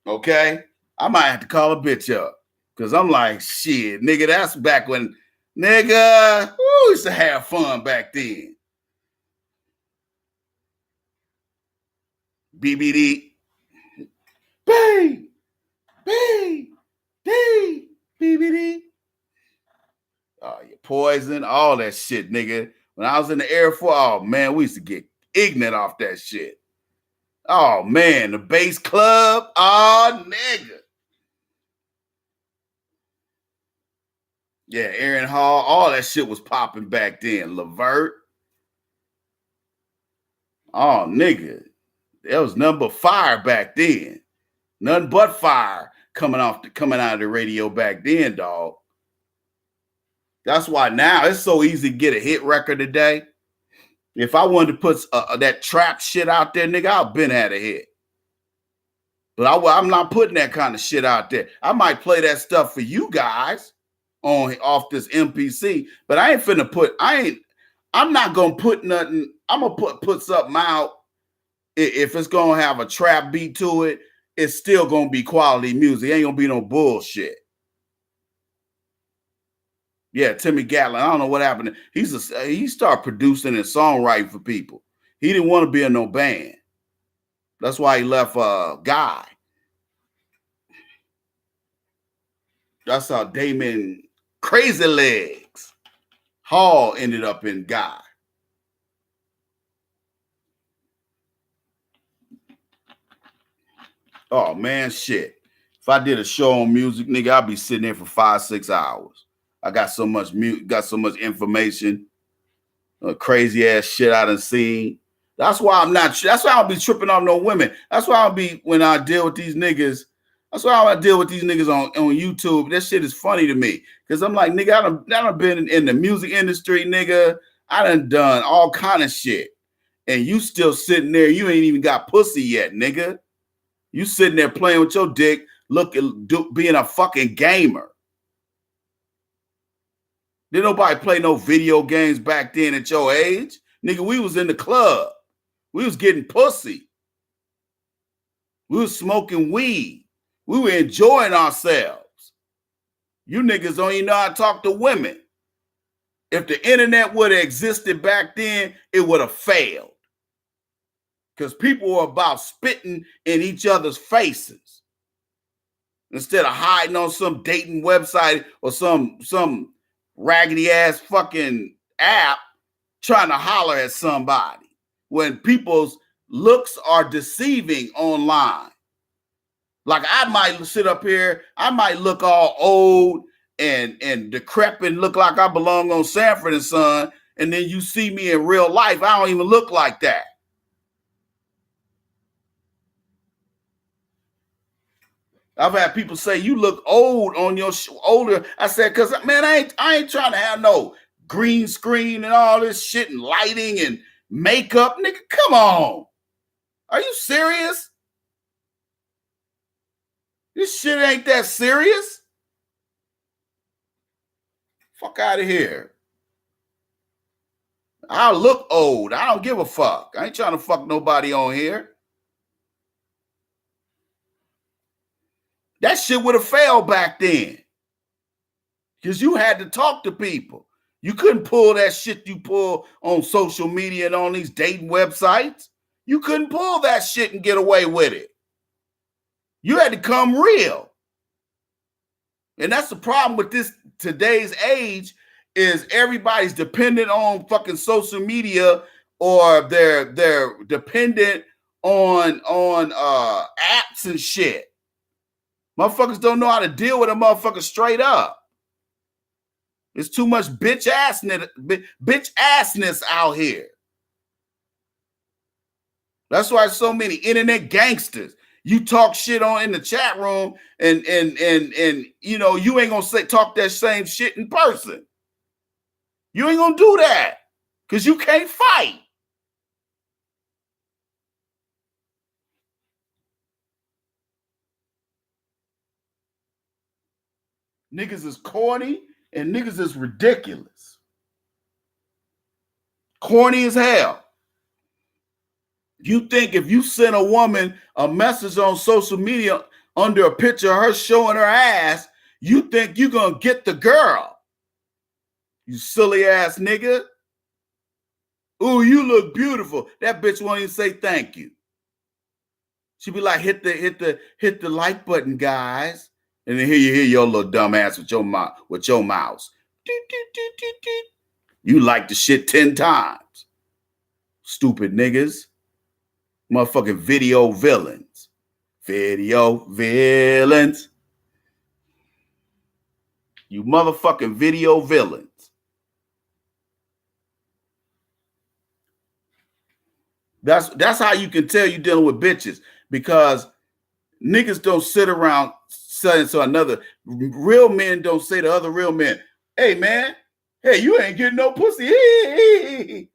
Okay, I might have to call a bitch up because I'm like, shit, nigga. That's back when, nigga, we used to have fun back then. BBD, B, D, BBD. Oh, you Poison, all that shit, nigga. When I was in the Air Force, oh man, we used to get ignorant off that shit. Oh man, the Bass Club, oh nigga. Yeah, Aaron Hall, all that shit was popping back then. Levert. Oh nigga, there was nothing but fire back then. Nothing but fire coming out of the radio back then, dog. That's why now it's so easy to get a hit record today. If I wanted to put that trap shit out there, nigga, I've been had a hit. But I'm not putting that kind of shit out there. I might play that stuff for you guys off this MPC, but I ain't finna I'm not gonna put nothing. I'm gonna put something out. If it's gonna have a trap beat to it, it's still gonna be quality music. It ain't gonna be no bullshit. Yeah, Timmy Gatlin. I don't know what happened. He started producing and songwriting for people. He didn't want to be in no band. That's why he left Guy. That's how Damon Crazy Legs Hall ended up in Guy. Oh man, shit. If I did a show on music, nigga, I'd be sitting there for 5-6 hours. I got so much information, crazy ass shit I done seen. That's why that's why I don't be tripping on no women. That's why I'll be, when I deal with these niggas, that's why I deal with these niggas on YouTube. That shit is funny to me. Cause I'm like, nigga, I done been in the music industry, nigga. I done all kind of shit. And you still sitting there, you ain't even got pussy yet, nigga. You sitting there playing with your dick, being a fucking gamer. Didn't nobody play no video games back then at your age. Nigga, we was in the club. We was getting pussy. We was smoking weed. We were enjoying ourselves. You niggas don't even know how to talk to women. If the internet would have existed back then, it would have failed. because people are about spitting in each other's faces instead of hiding on some dating website or some raggedy ass fucking app trying to holler at somebody when people's looks are deceiving online. Like I might sit up here, I might look all old and decrepit, look like I belong on Sanford and Son, and then you see me in real life, I don't even look like that. I've had people say you look old on your older. I said, cause man, I ain't trying to have no green screen and all this shit and lighting and makeup. Nigga, come on. Are you serious? This shit ain't that serious. Fuck out of here. I look old. I don't give a fuck. I ain't trying to fuck nobody on here. That shit would have failed back then. Because you had to talk to people. You couldn't pull that shit you pull on social media and on these dating websites. You couldn't pull that shit and get away with it. You had to come real. And that's the problem with this today's age is everybody's dependent on fucking social media, or they're dependent on apps and shit. Motherfuckers don't know how to deal with a motherfucker straight up. There's too much bitch assness out here. That's why so many internet gangsters. You talk shit on in the chat room, and you know you ain't gonna talk that same shit in person. You ain't gonna do that because you can't fight. Niggas is corny and niggas is ridiculous. Corny as hell. You think if you send a woman a message on social media under a picture of her showing her ass, you think you're going to get the girl. You silly ass nigga. Ooh, you look beautiful. That bitch won't even say thank you. She be like, hit the like button, guys. And then here you hear your little dumb ass with your mouse. You like the shit 10 times. Stupid niggas. Motherfucking video villains. Video villains. You motherfucking video villains. That's how you can tell you're dealing with bitches, because niggas don't sit around saying to another. Real men don't say to other real men, hey man, hey, you ain't getting no pussy. You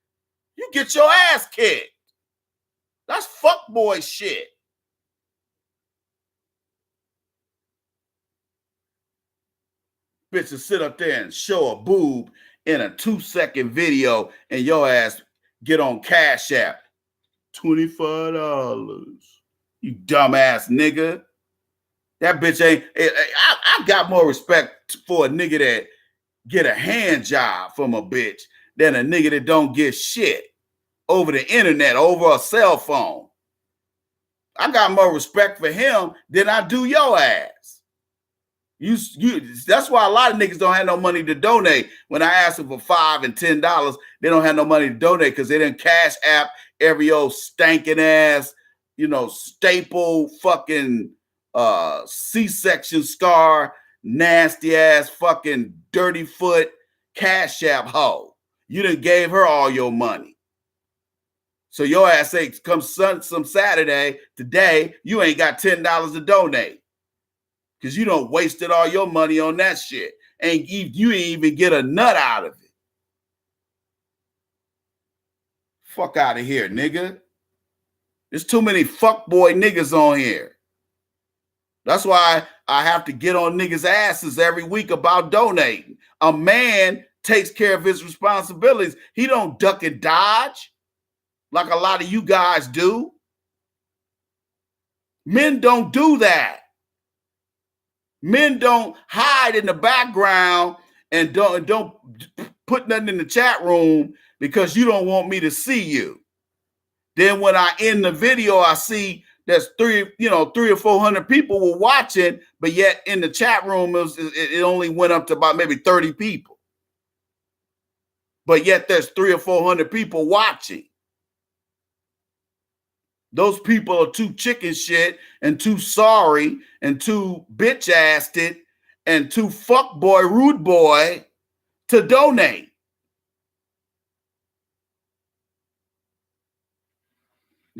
get your ass kicked. That's fuckboy shit. Bitches sit up there and show a boob in a 2-second video and your ass get on Cash App. $25. You dumbass nigga. That bitch ain't. I got more respect for a nigga that get a hand job from a bitch than a nigga that don't get shit over the internet, over a cell phone. I got more respect for him than I do your ass. That's why a lot of niggas don't have no money to donate. When I ask them for $5 and $10, they don't have no money to donate because they didn't Cash App every old stankin' ass, staple fucking C-section scar, nasty ass fucking dirty foot Cash App hoe. You done gave her all your money. So your ass say come some Saturday, today, you ain't got $10 to donate. Because you done wasted all your money on that shit. And you ain't even get a nut out of it. Fuck out of here, nigga. There's too many fuckboy niggas on here. That's why I have to get on niggas' asses every week about donating. A man takes care of his responsibilities. He don't duck and dodge like a lot of you guys do. Men don't do that. Men don't hide in the background and don't put nothing in the chat room because you don't want me to see you. Then when I end the video, I see there's 300 or 400 people were watching, but yet in the chat room, it only went up to about maybe 30 people. But yet there's 300 or 400 people watching. Those people are too chicken shit and too sorry and too bitch-assed and too fuckboy, rude boy to donate.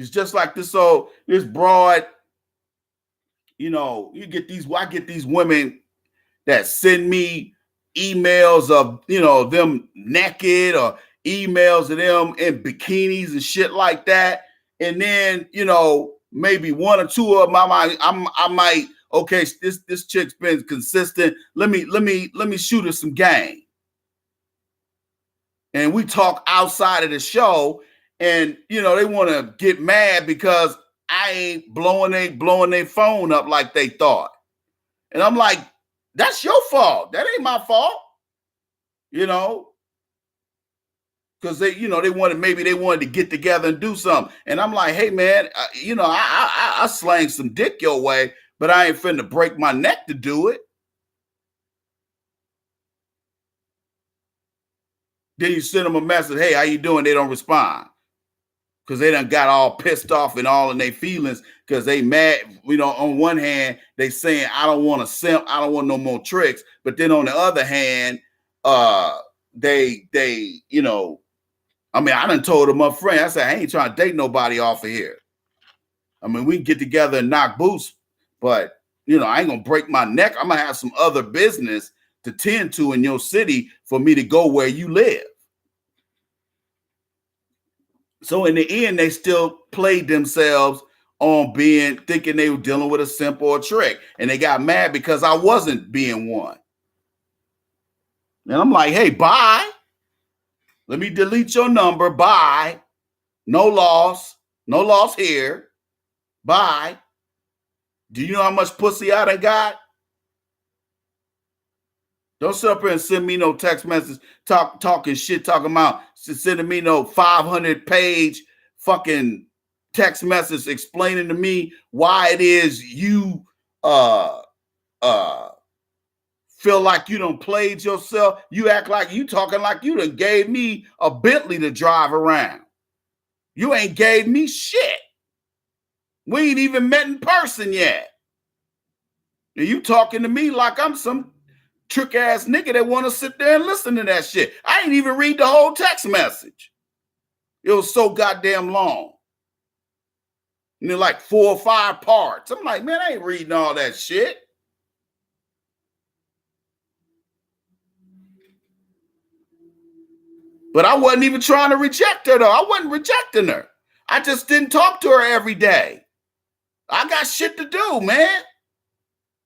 It's just like this broad, I get these women that send me emails of, them naked or emails of them in bikinis and shit like that. And then, maybe one or two of them, I might, okay, this chick's been consistent. Let me shoot her some game. And we talk outside of the show, and they want to get mad because I ain't blowing their phone up like they thought. And I'm like, that's your fault. That ain't my fault. Because they wanted to get together and do something. And I'm like, hey man, I slang some dick your way, but I ain't finna break my neck to do it. Then you send them a message, hey, how you doing? They don't respond. Because they done got all pissed off and all in their feelings because they mad. On one hand, they saying, I don't want to simp. I don't want no more tricks. But then on the other hand, I done told them up front. I said, I ain't trying to date nobody off of here. I mean, we can get together and knock boots, but, I ain't going to break my neck. I'm going to have some other business to tend to in your city for me to go where you live. So in the end, they still played themselves on thinking they were dealing with a simp or a trick. And they got mad because I wasn't being one. And I'm like, hey, bye. Let me delete your number. Bye. No loss. No loss here. Bye. Do you know how much pussy I done got? Don't sit up here and send me no text message talking shit, talking about sending me no 500-page fucking text message explaining to me why it is you feel like you done played yourself. You act like you talking like you done gave me a Bentley to drive around. You ain't gave me shit. We ain't even met in person yet. And you talking to me like I'm some trick ass nigga that want to sit there and listen to that shit. I ain't even read the whole text message. It was so goddamn long. And they're like 4 or 5 parts. I'm like, man, I ain't reading all that shit. But I wasn't even trying to reject her, though. I wasn't rejecting her. I just didn't talk to her every day. I got shit to do, man.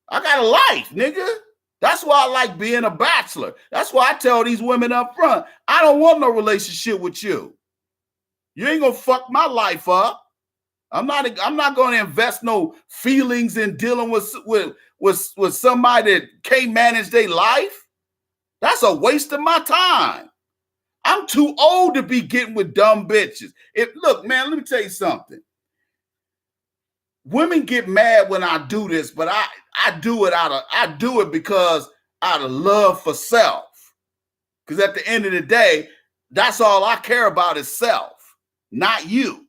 I got a life, nigga. That's why I like being a bachelor. That's why I tell these women up front, I don't want no relationship with you. You ain't gonna fuck my life up. I'm not gonna invest no feelings in dealing with somebody that can't manage their life. That's a waste of my time. I'm too old to be getting with dumb bitches. Look, man, let me tell you something. Women get mad when I do this, but I do it because out of love for self. Because at the end of the day, that's all I care about is self, not you.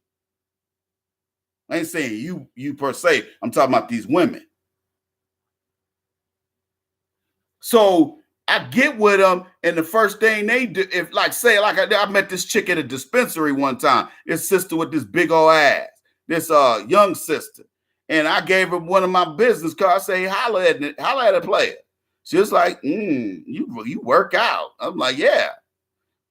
I ain't saying you per se. I'm talking about these women. So I get with them, and the first thing they do, I met this chick at a dispensary one time, this sister with this big old ass, this young sister, and I gave her one of my business cards. I say, holla at a player. She was like, you work out. I'm like, yeah.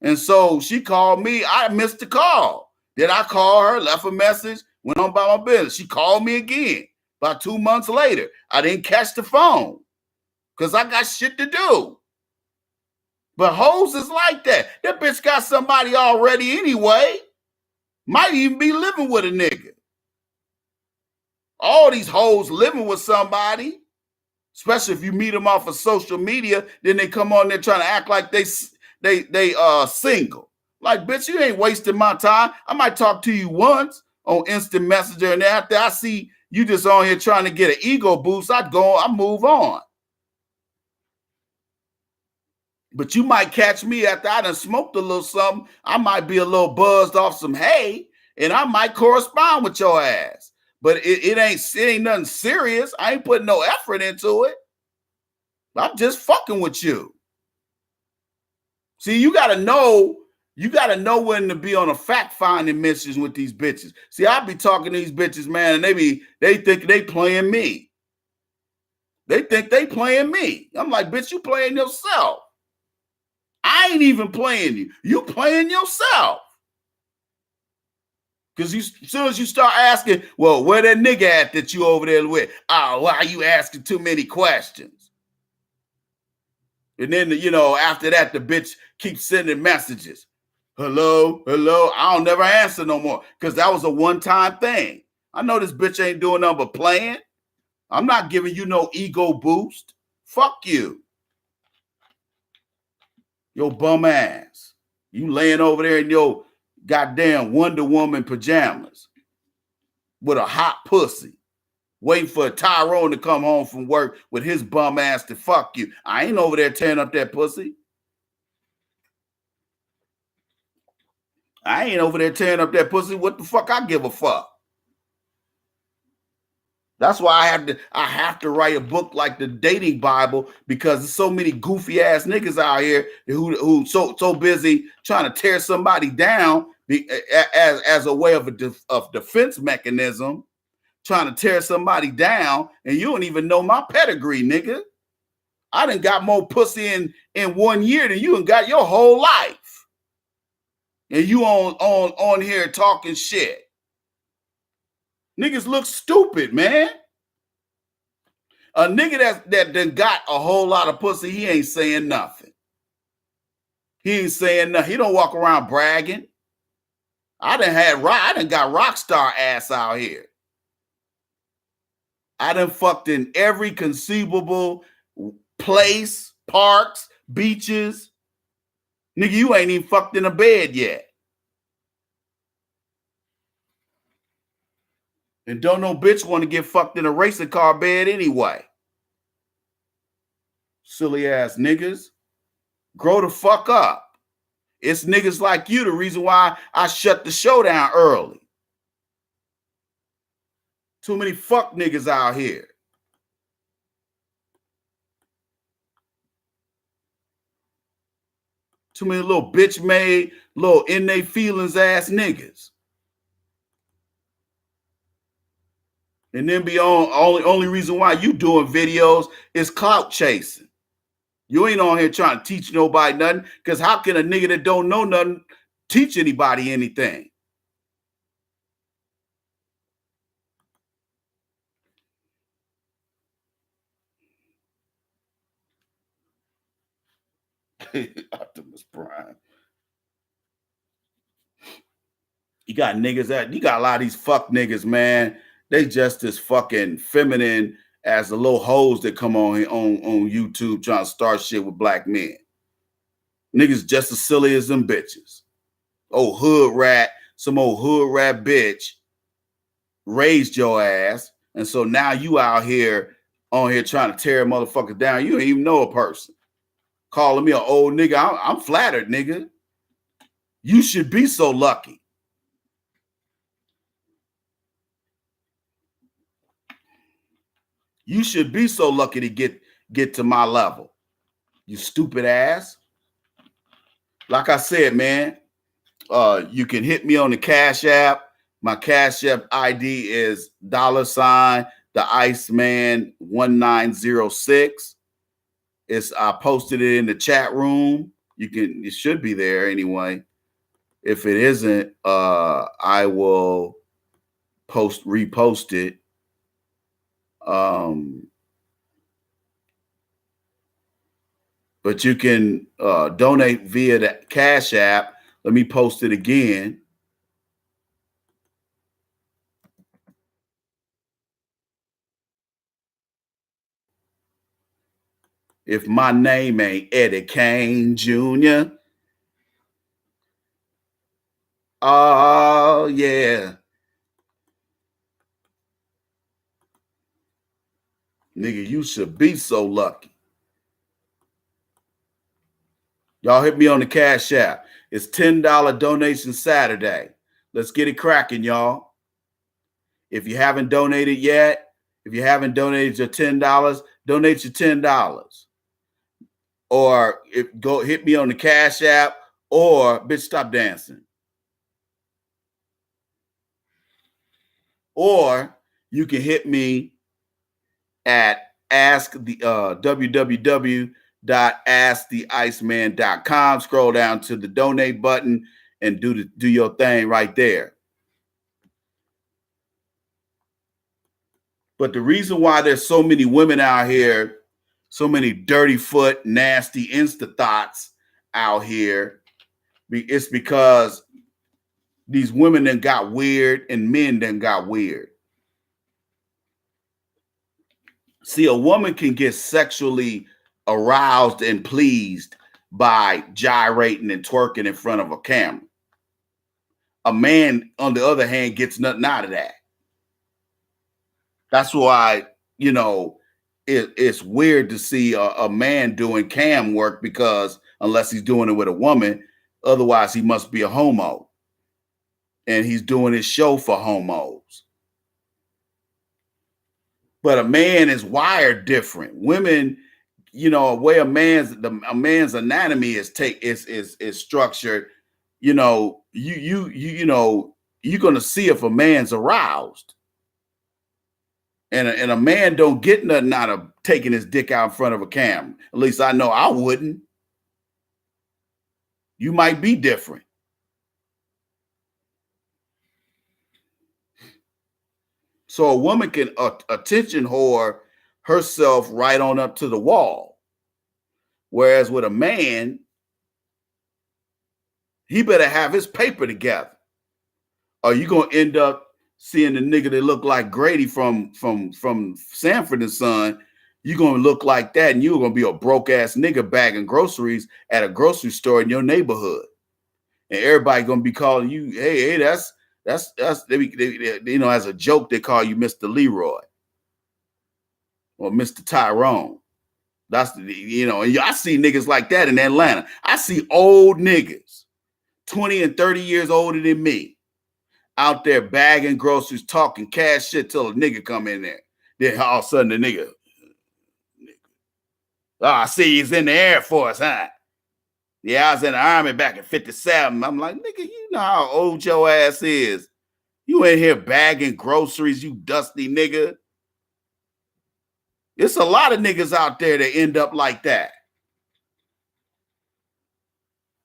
And so she called me. I missed the call. Then I called her, left a message, went on about my business. She called me again about 2 months later. I didn't catch the phone because I got shit to do. But hoes is like that. That bitch got somebody already anyway. Might even be living with a nigga. All these hoes living with somebody, especially if you meet them off of social media, then they come on there trying to act like they single. Like, bitch, you ain't wasting my time. I might talk to you once on instant messenger, and after I see you just on here trying to get an ego boost, I move on. But you might catch me after I done smoked a little something. I might be a little buzzed off some hay, and I might correspond with your ass. But it ain't nothing serious. I ain't putting no effort into it. I'm just fucking with you. See, you gotta know when to be on a fact-finding mission with these bitches. See, I be talking to these bitches, man, and they think they playing me. They think they playing me. I'm like, bitch, you playing yourself. I ain't even playing you. You playing yourself. Because as soon as you start asking, well, where that nigga at that you over there with? Oh, why are you asking too many questions? And then, after that, the bitch keeps sending messages. Hello. I don't never answer no more because that was a one-time thing. I know this bitch ain't doing nothing but playing. I'm not giving you no ego boost. Fuck you. Your bum ass. You laying over there in your goddamn Wonder Woman pajamas with a hot pussy, waiting for Tyrone to come home from work with his bum ass to fuck you. I ain't over there tearing up that pussy. I ain't over there tearing up that pussy. What the fuck I give a fuck? That's why I have to write a book like the Dating Bible, because there's so many goofy ass niggas out here who so busy trying to tear somebody down as a way of defense mechanism, trying to tear somebody down, and you don't even know my pedigree, nigga. I done got more pussy in 1 year than you done got your whole life, and you on here talking shit. Niggas look stupid, man. A nigga that done got a whole lot of pussy, he ain't saying nothing. He ain't saying nothing. He don't walk around bragging. I done got rock star ass out here. I done fucked in every conceivable place, parks, beaches. Nigga, you ain't even fucked in a bed yet. And don't no bitch want to get fucked in a racing car bed anyway. Silly ass niggas. Grow the fuck up. It's niggas like you the reason why I shut the show down early. Too many fuck niggas out here. Too many little bitch made, little in they feelings ass niggas. And then only reason why you doing videos is clout chasing. You ain't on here trying to teach nobody nothing, because how can a nigga that don't know nothing teach anybody anything? Optimus Prime. You got a lot of these fuck niggas, man. They just as fucking feminine as the little hoes that come on YouTube trying to start shit with black men. Niggas just as silly as them bitches. Some old hood rat bitch raised your ass, and so now you out here trying to tear a motherfucker down. You don't even know a person. Calling me an old nigga. I'm flattered, nigga. You should be so lucky. You should be so lucky to get to my level. You stupid ass. Like I said, man, you can hit me on the Cash App. My Cash App ID is $ the Iceman 1906. I posted it in the chat room. It should be there anyway. If it isn't, I will repost it. But you can donate via the Cash App. Let me post it again. If my name ain't Eddie Kane Jr., Oh, yeah. Nigga, you should be so lucky. Y'all hit me on the Cash App. It's $10 donation Saturday. Let's get it cracking, y'all. If you haven't donated yet, if you haven't donated your $10, donate your $10. Or go hit me on the Cash App, or bitch, stop dancing. Or you can hit me at www.asktheiceman.com. Scroll down to the donate button and do your thing right there. But the reason why there's so many women out here, so many dirty foot, nasty insta thoughts out here, it's because these women then got weird and men then got weird. See, a woman can get sexually aroused and pleased by gyrating and twerking in front of a camera. A man, on the other hand, gets nothing out of that. That's why, it's weird to see a man doing cam work, because unless he's doing it with a woman, otherwise he must be a homo. And he's doing his show for homos. But a man is wired different. Women, a way a man's anatomy is structured. You're gonna see if a man's aroused. And a man don't get nothing out of taking his dick out in front of a camera. At least I know I wouldn't. You might be different. So a woman can attention whore herself right on up to the wall. Whereas with a man, he better have his paper together, or you're going to end up seeing the nigga that look like Grady from Sanford and Son. You're going to look like that, and you're going to be a broke ass nigga bagging groceries at a grocery store in your neighborhood. And everybody going to be calling you, hey, that's as a joke, they call you Mr. Leroy or Mr. Tyrone. That's and I see niggas like that in Atlanta. I see old niggas, 20 and 30 years older than me, out there bagging groceries, talking cash shit till a nigga come in there. Then all of a sudden the nigga, I see he's in the Air Force, huh? Yeah, I was in the Army back in 57. I'm like, nigga, you know how old your ass is. You in here bagging groceries, you dusty nigga. It's a lot of niggas out there that end up like that.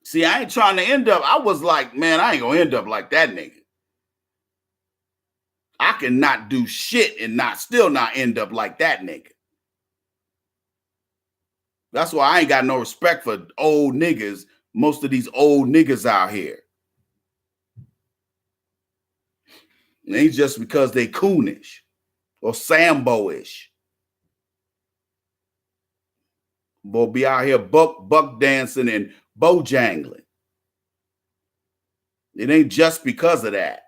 See, I ain't trying to end up. I was like, man, I ain't gonna end up like that nigga. I can not do shit and still not end up like that nigga. That's why I ain't got no respect for old niggas. Most of these old niggas out here. It ain't just because they coonish or Sambo-ish. Boy, be out here buck dancing and bojangling. It ain't just because of that.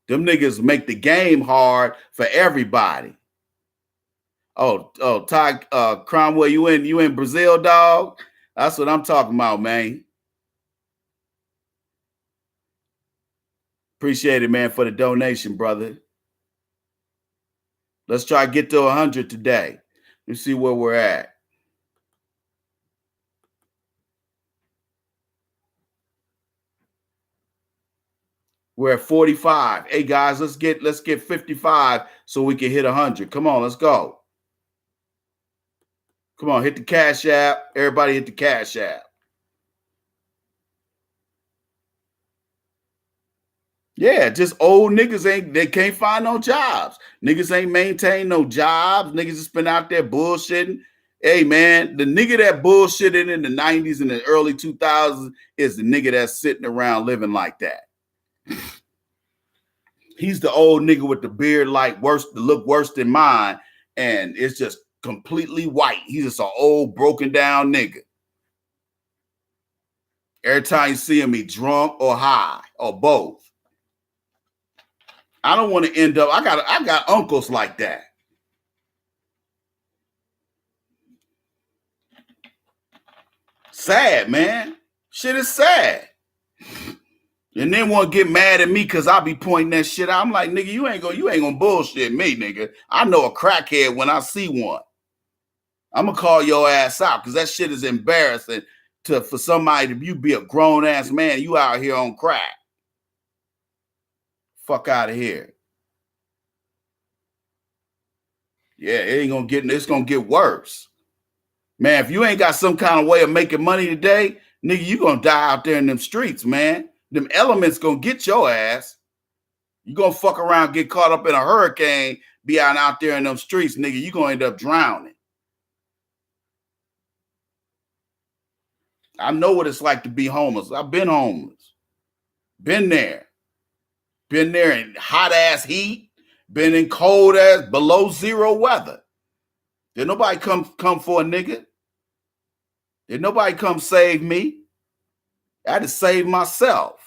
Them niggas make the game hard for everybody. Oh, Ty Cromwell, you in Brazil, dog? That's what I'm talking about, man. Appreciate it, man, for the donation, brother. Let's try to get to 100 today. Let's see where we're at. We're at 45. Hey guys, let's get 55 so we can hit 100. Come on, let's go. Come on, hit the Cash App. Everybody hit the Cash App. Yeah, just old niggas they can't find no jobs. Niggas ain't maintain no jobs. Niggas just been out there bullshitting. Hey man, the nigga that bullshitted in the 90s and the early 2000s is the nigga that's sitting around living like that. He's the old nigga with the beard look worse than mine, and it's just completely white. He's just an old broken down nigga. Every time you see him, he drunk or high. or both. I don't want to end up. I got uncles like that. Sad, man. Shit is sad. And then want to get mad at me because I be pointing that shit out. I'm like, nigga, you ain't gonna bullshit me, nigga. I know a crackhead when I see one. I'm gonna call your ass out because that shit is embarrassing for somebody to you be a grown ass man. You out here on crack. Fuck out of here. Yeah, it's gonna get worse. Man, if you ain't got some kind of way of making money today, nigga, you gonna die out there in them streets, man. Them elements gonna get your ass. You gonna fuck around, get caught up in a hurricane, be out there in them streets, nigga. You gonna end up drowning. I know what it's like to be homeless. I've been homeless. Been there. Been there in hot ass heat. Been in cold ass below zero weather. Did nobody come for a nigga? Did nobody come save me? I had to save myself.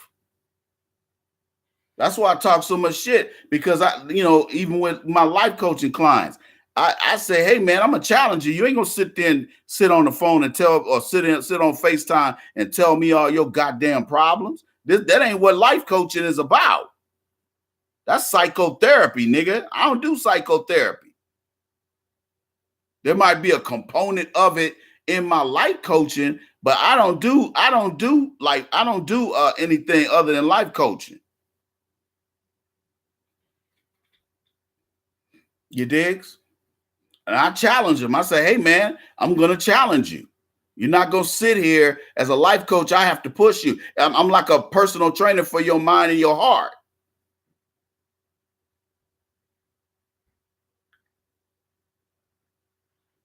That's why I talk so much shit, because even with my life coaching clients, I say, hey man, I'm gonna challenge you. You ain't gonna sit there and sit on the phone and sit on FaceTime and tell me all your goddamn problems. That ain't what life coaching is about. That's psychotherapy, nigga. I don't do psychotherapy. There might be a component of it in my life coaching, but I don't do anything other than life coaching. You digs? And I challenge them. I say, hey man, I'm gonna challenge you. You're not gonna sit here as a life coach. I have to push you. I'm like a personal trainer for your mind and your heart.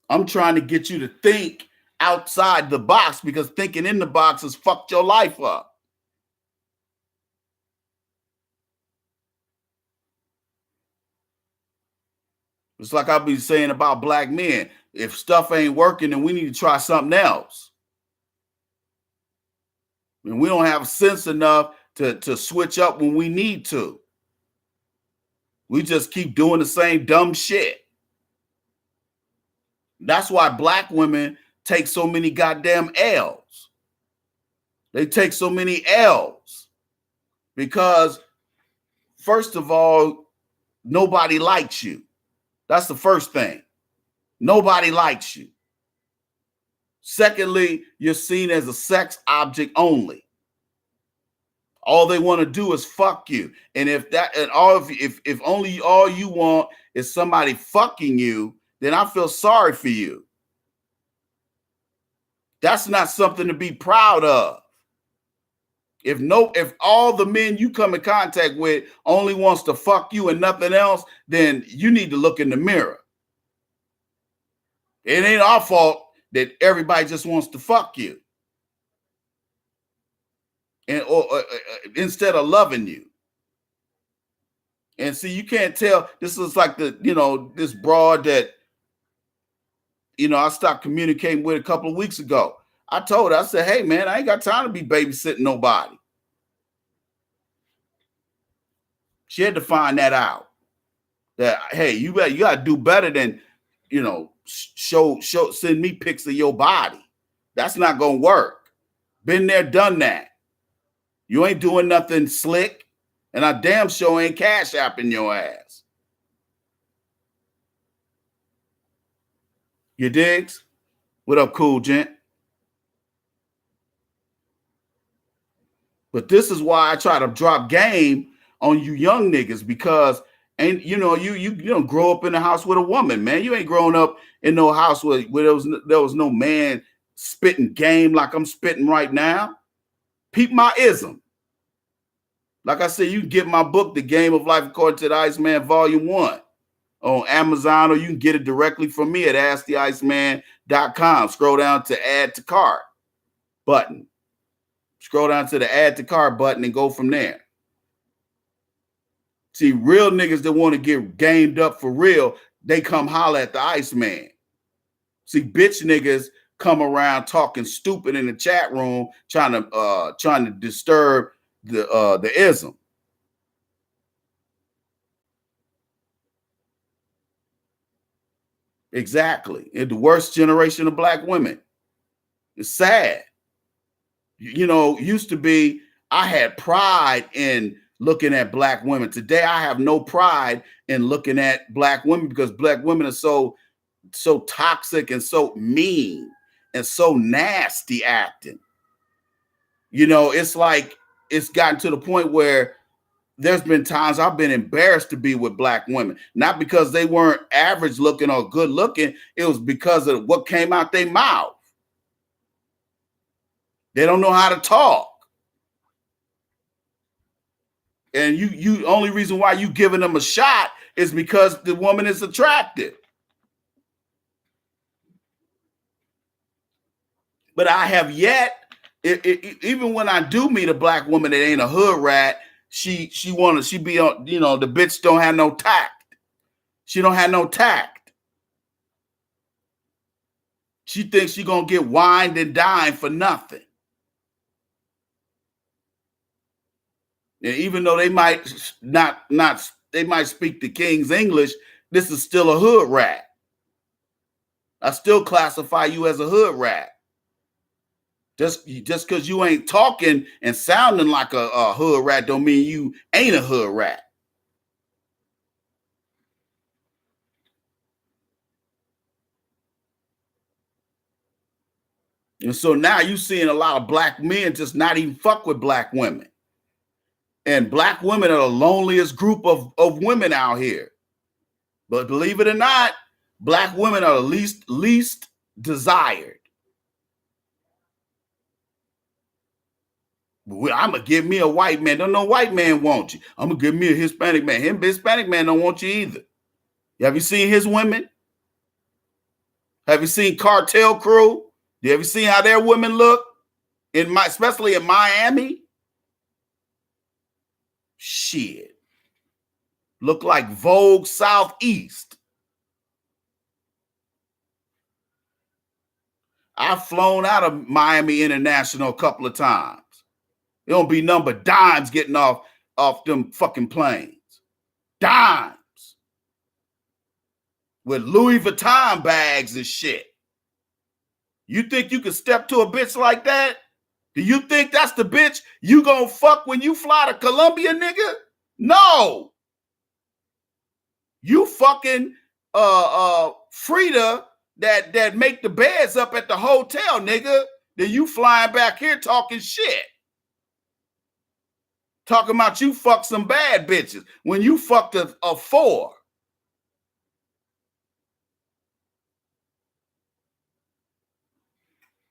I'm trying to get you to think outside the box, because thinking in the box has fucked your life up. It's like I'll be saying about black men. If stuff ain't working, then we need to try something else. And we don't have sense enough to switch up when we need to. We just keep doing the same dumb shit. That's why black women take so many goddamn L's. They take so many L's because, first of all, nobody likes you. That's the first thing. Nobody likes you. Secondly, you're seen as a sex object only. All they want to do is fuck you. And if only all you want is somebody fucking you, then I feel sorry for you. That's not something to be proud of. If all the men you come in contact with only wants to fuck you and nothing else, then you need to look in the mirror. It ain't our fault that everybody just wants to fuck you, and instead of loving you. And see, you can't tell. This is like this broad that I stopped communicating with a couple of weeks ago. I told her, I said, hey man, I ain't got time to be babysitting nobody. She had to find that out. That, hey, you got to do better than, send me pics of your body. That's not going to work. Been there, done that. You ain't doing nothing slick, and I damn sure ain't cash apping your ass. You digs? What up, cool gent? But this is why I try to drop game on you young niggas, because you don't grow up in a house with a woman, man. You ain't growing up in no house where there was no man spitting game like I'm spitting right now. Peep my ism. Like I said, you can get my book, The Game of Life According to the Iceman, Volume 1, on Amazon, or you can get it directly from me at AskTheIceman.com. Scroll down to Add to Cart button. Scroll down to the Add to Cart button and go from there. See, real niggas that want to get gamed up for real, they come holler at the Iceman. See, bitch niggas come around talking stupid in the chat room, trying to disturb the ism. Exactly. It's the worst generation of black women. It's sad. You know, used to be, I had pride in looking at black women. Today, I have no pride in looking at black women because black women are so toxic and so mean and so nasty acting. You know, it's like it's gotten to the point where there's been times I've been embarrassed to be with black women, not because they weren't average looking or good looking. It was because of what came out their mouth. They don't know how to talk. And you only reason why you giving them a shot is because the woman is attractive. But I have yet, even when I do meet a black woman that ain't a hood rat, she be on, you know, the bitch don't have no tact. She don't have no tact. She thinks she gonna get wined and dined for nothing. And even though they might they might speak the King's English, this is still a hood rat. I still classify you as a hood rat. Just because you ain't talking and sounding like a hood rat don't mean you ain't a hood rat. And so now you're seeing a lot of black men just not even fuck with black women. And black women are the loneliest group of women out here. But believe it or not, black women are the least desired. I'm gonna give me a white man. Don't no white man want you. I'm gonna give me a Hispanic man. Hispanic man don't want you either. Have you seen his women? Have you seen Cartel Crew? Have you seen how their women look? Especially in Miami? Shit. Look like Vogue Southeast. I've flown out of Miami International a couple of times. There don't be nothing but dimes getting off them fucking planes. Dimes. With Louis Vuitton bags and shit. You think you can step to a bitch like that? Do you think that's the bitch you gonna fuck when you fly to Colombia, nigga? No. You fucking Frida that make the beds up at the hotel, nigga. Then you flying back here talking shit. Talking about you fuck some bad bitches when you fucked a 4.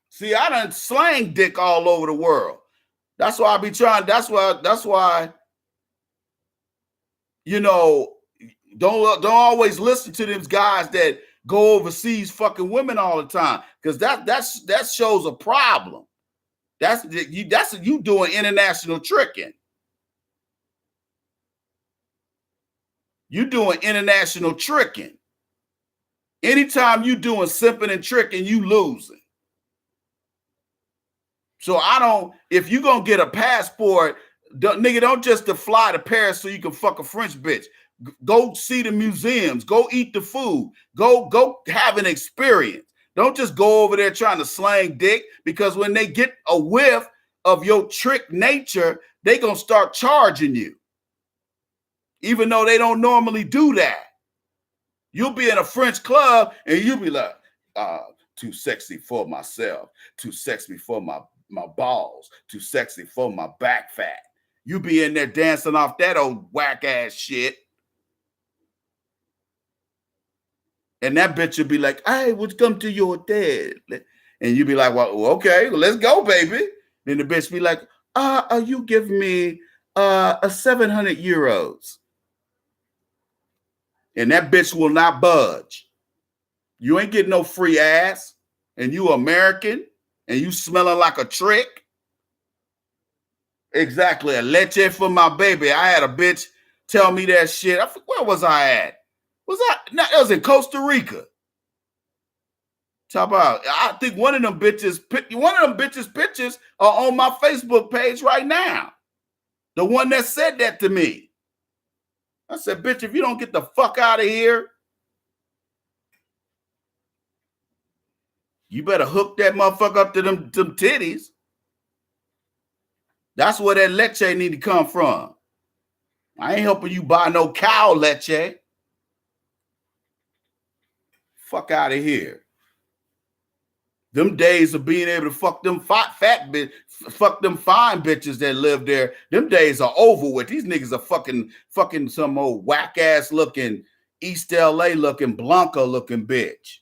See, I done slang dick all over the world. That's why I be trying. That's why, you know, don't always listen to them guys that go overseas fucking women all the time. Because that shows a problem. That's you doing international tricking. You doing international tricking. Anytime you doing simping and tricking, you losing. So if you gonna get a passport, nigga, don't just fly to Paris so you can fuck a French bitch. Go see the museums, go eat the food, go have an experience. Don't just go over there trying to slang dick, because when they get a whiff of your trick nature, they gonna start charging you. Even though they don't normally do that. You'll be in a French club and you'll be like, too sexy for myself, too sexy for my balls, too sexy for my back fat. You be in there dancing off that old whack ass shit. And that bitch will be like, hey, would you come to your hotel? And you be like, well, okay, well, let's go, baby. Then the bitch be like, you give me 700 euros. And that bitch will not budge. You ain't getting no free ass. And you American. And you smelling like a trick. Exactly. A leche for my baby. I had a bitch tell me that shit. Where was I at? It was in Costa Rica. Talk about, I think one of them bitches pictures are on my Facebook page right now. The one that said that to me. I said, bitch, if you don't get the fuck out of here, you better hook that motherfucker up to them titties. That's where that leche need to come from. I ain't helping you buy no cow leche. Fuck out of here. Them days of being able to fuck them fat bitch, fuck them fine bitches that live there. Them days are over with. These niggas are fucking some old whack ass looking East LA looking Blanca looking bitch.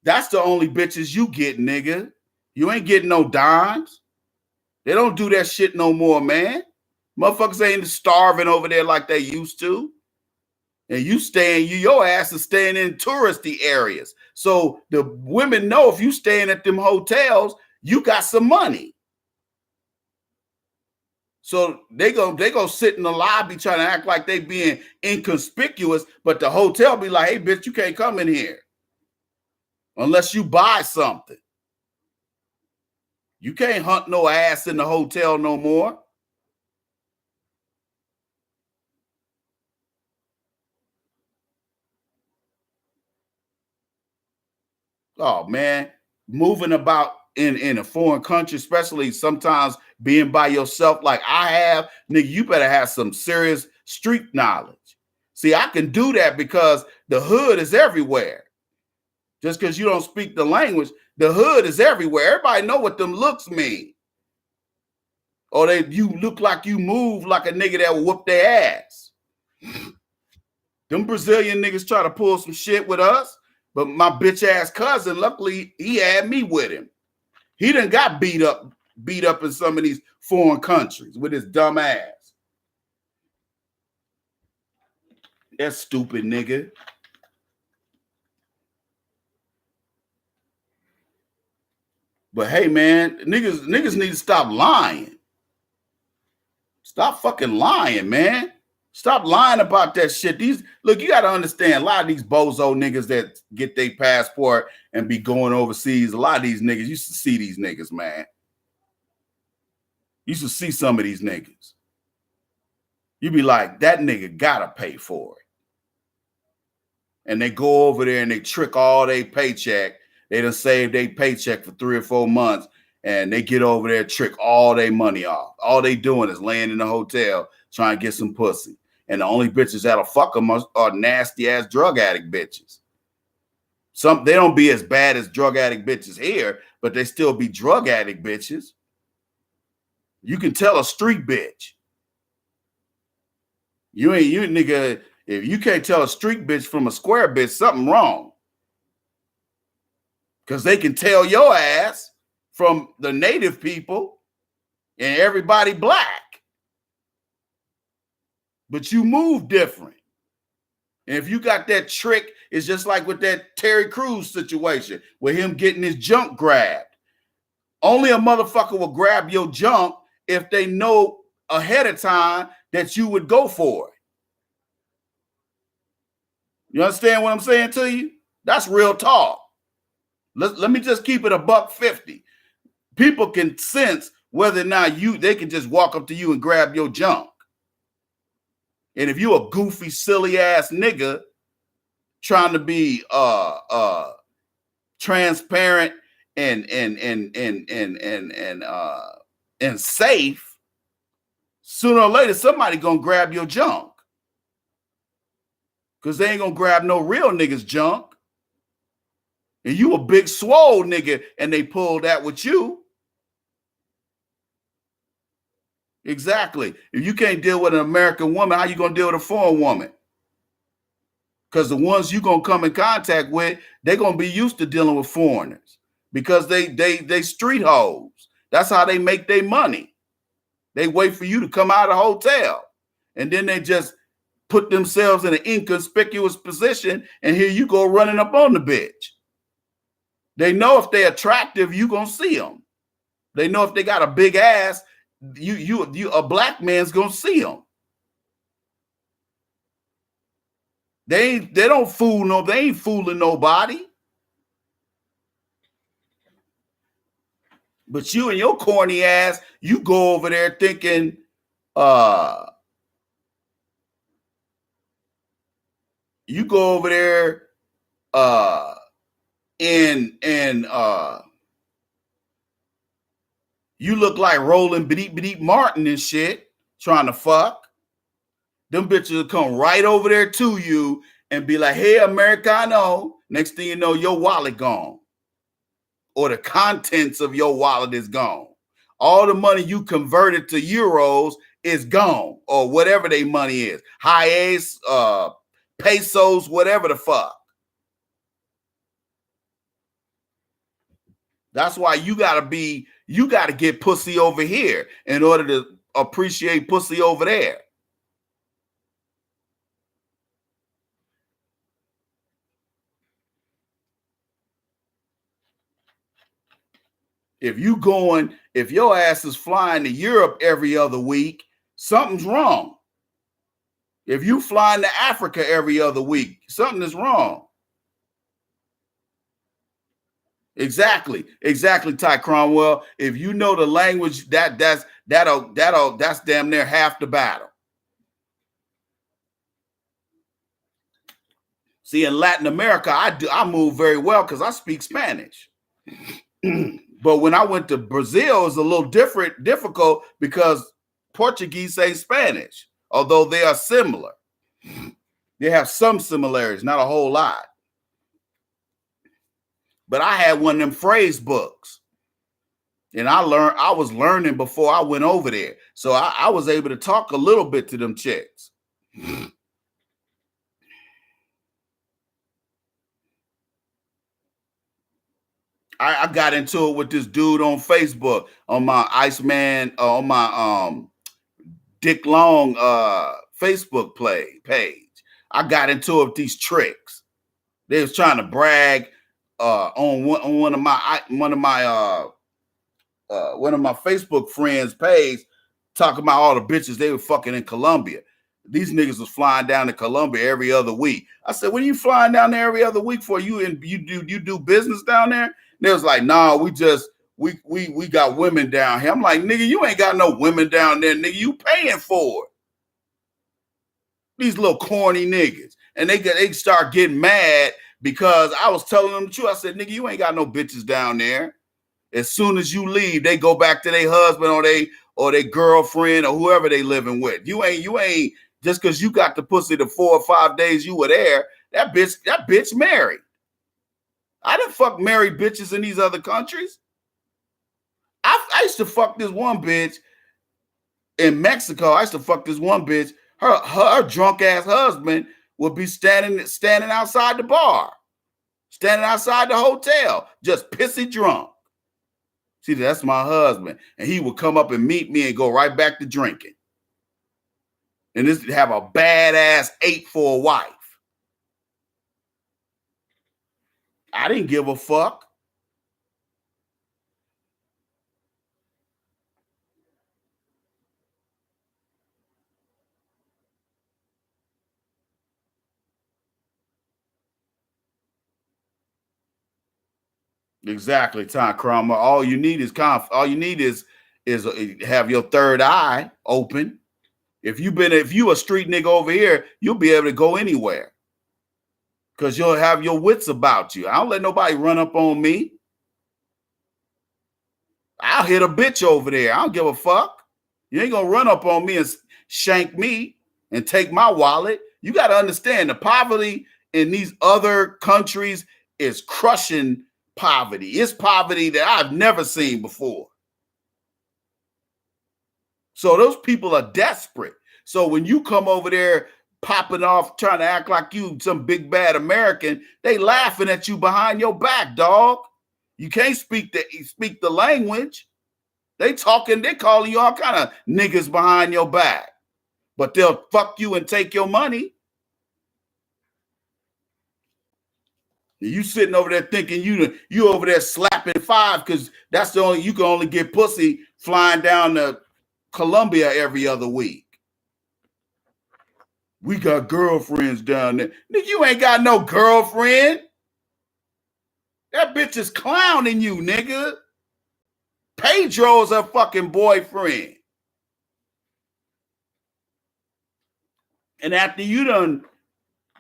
That's the only bitches you get, nigga. You ain't getting no dimes. They don't do that shit no more, man. Motherfuckers ain't starving over there like they used to. And your ass is staying in touristy areas. So the women know if you staying at them hotels, you got some money. So they go sit in the lobby trying to act like they being inconspicuous, but the hotel be like, hey, bitch, you can't come in here unless you buy something. You can't hunt no ass in the hotel no more. Oh, man, moving about in a foreign country, especially sometimes being by yourself like I have, nigga, you better have some serious street knowledge. See, I can do that because the hood is everywhere. Just because you don't speak the language, the hood is everywhere. Everybody know what them looks mean. Or you look like you move like a nigga that will whoop their ass. Them Brazilian niggas try to pull some shit with us. But my bitch ass cousin, luckily, he had me with him. He done got beat up in some of these foreign countries with his dumb ass. That stupid nigga. But hey, man, niggas need to stop lying. Stop fucking lying, man. Stop lying about that shit. Look, you got to understand, a lot of these bozo niggas that get their passport and be going overseas, a lot of these niggas, you used to see these niggas, man. You used to see some of these niggas. You be like, that nigga got to pay for it. And they go over there and they trick all their paycheck. They done saved their paycheck for 3 or 4 months, and they get over there, trick all their money off. All they doing is laying in the hotel trying to get some pussy. And the only bitches that'll fuck them are nasty ass drug addict bitches. They don't be as bad as drug addict bitches here, but they still be drug addict bitches. You can tell a street bitch. You nigga, if you can't tell a street bitch from a square bitch, something wrong. Because they can tell your ass from the native people and everybody black. But you move different. And if you got that trick, it's just like with that Terry Crews situation with him getting his junk grabbed. Only a motherfucker will grab your junk if they know ahead of time that you would go for it. You understand what I'm saying to you? That's real talk. Let me just keep it $1.50. People can sense whether or not they can just walk up to you and grab your junk. And if you a goofy, silly ass nigga trying to be transparent and safe, sooner or later somebody gonna grab your junk. Cause they ain't gonna grab no real niggas junk. And you a big swole nigga and they pull that with you. Exactly. If you can't deal with an American woman, how you gonna deal with a foreign woman? Because the ones you gonna come in contact with, they're gonna be used to dealing with foreigners because they street hoes. That's how they make their money. They wait for you to come out of the hotel, and then they just put themselves in an inconspicuous position, and here you go running up on the bitch. They know if they're attractive, you gonna see them. They know if they got a big ass, you a black man's gonna see them. They ain't fooling nobody. But you and your corny ass, you go over there thinking you go over there and you look like Roland Bedeep Martin and shit, trying to fuck. Them bitches will come right over there to you and be like, hey, Americano. Next thing you know, your wallet gone. Or the contents of your wallet is gone. All the money you converted to euros is gone, or whatever their money is. Highs, pesos, whatever the fuck. That's why you gotta get pussy over here in order to appreciate pussy over there. If your ass is flying to Europe every other week, something's wrong. If you flying to Africa every other week, something is wrong. Exactly, Ty Cromwell. If you know the language, that's damn near half the battle. See, in Latin America, I move very well because I speak Spanish. But when I went to Brazil, it's a little difficult because Portuguese ain't Spanish, although they are similar. They have some similarities, not a whole lot. But I had one of them phrase books, and I was learning before I went over there. So I was able to talk a little bit to them chicks. I got into it with this dude on Facebook, on my Iceman, on my Dick Long Facebook page. I got into it with these tricks. They was trying to brag on one of my Facebook friends' page, talking about all the bitches they were fucking in Colombia. These niggas was flying down to Colombia every other week. I said, "What are you flying down there every other week for? You do business down there?" They was like, "Nah, we got women down here." I'm like, "Nigga, you ain't got no women down there, nigga. You paying for it." These little corny niggas, and they start getting mad because I was telling them the truth. I said, "Nigga, you ain't got no bitches down there. As soon as you leave, they go back to their husband or their girlfriend or whoever they living with. You ain't just because you got the pussy the 4 or 5 days you were there. That bitch married. I didn't fuck married bitches in these other countries. I used to fuck this one bitch in Mexico. I used to fuck this one bitch. Her drunk ass husband would be standing outside the bar, standing outside the hotel, just pissy drunk. See, that's my husband. And he would come up and meet me and go right back to drinking. And this have a badass 8 for a wife. I didn't give a fuck. Exactly, Tom Cromwell. All you need is have your third eye open. If you a street nigga over here, you'll be able to go anywhere. Because you'll have your wits about you. I don't let nobody run up on me. I'll hit a bitch over there. I don't give a fuck. You ain't gonna run up on me and shank me and take my wallet. You got to understand the poverty in these other countries is crushing poverty. It's poverty that I've never seen before. So those people are desperate. So when you come over there popping off, trying to act like you some big bad American, they laughing at you behind your back, dog. You can't speak the language. They calling you all kind of niggas behind your back. But they'll fuck you and take your money. You sitting over there thinking you over there slapping 5 because that's you can only get pussy flying down to Colombia every other week. We got girlfriends down there. Nigga, you ain't got no girlfriend. That bitch is clowning you, nigga. Pedro's her fucking boyfriend. And after you done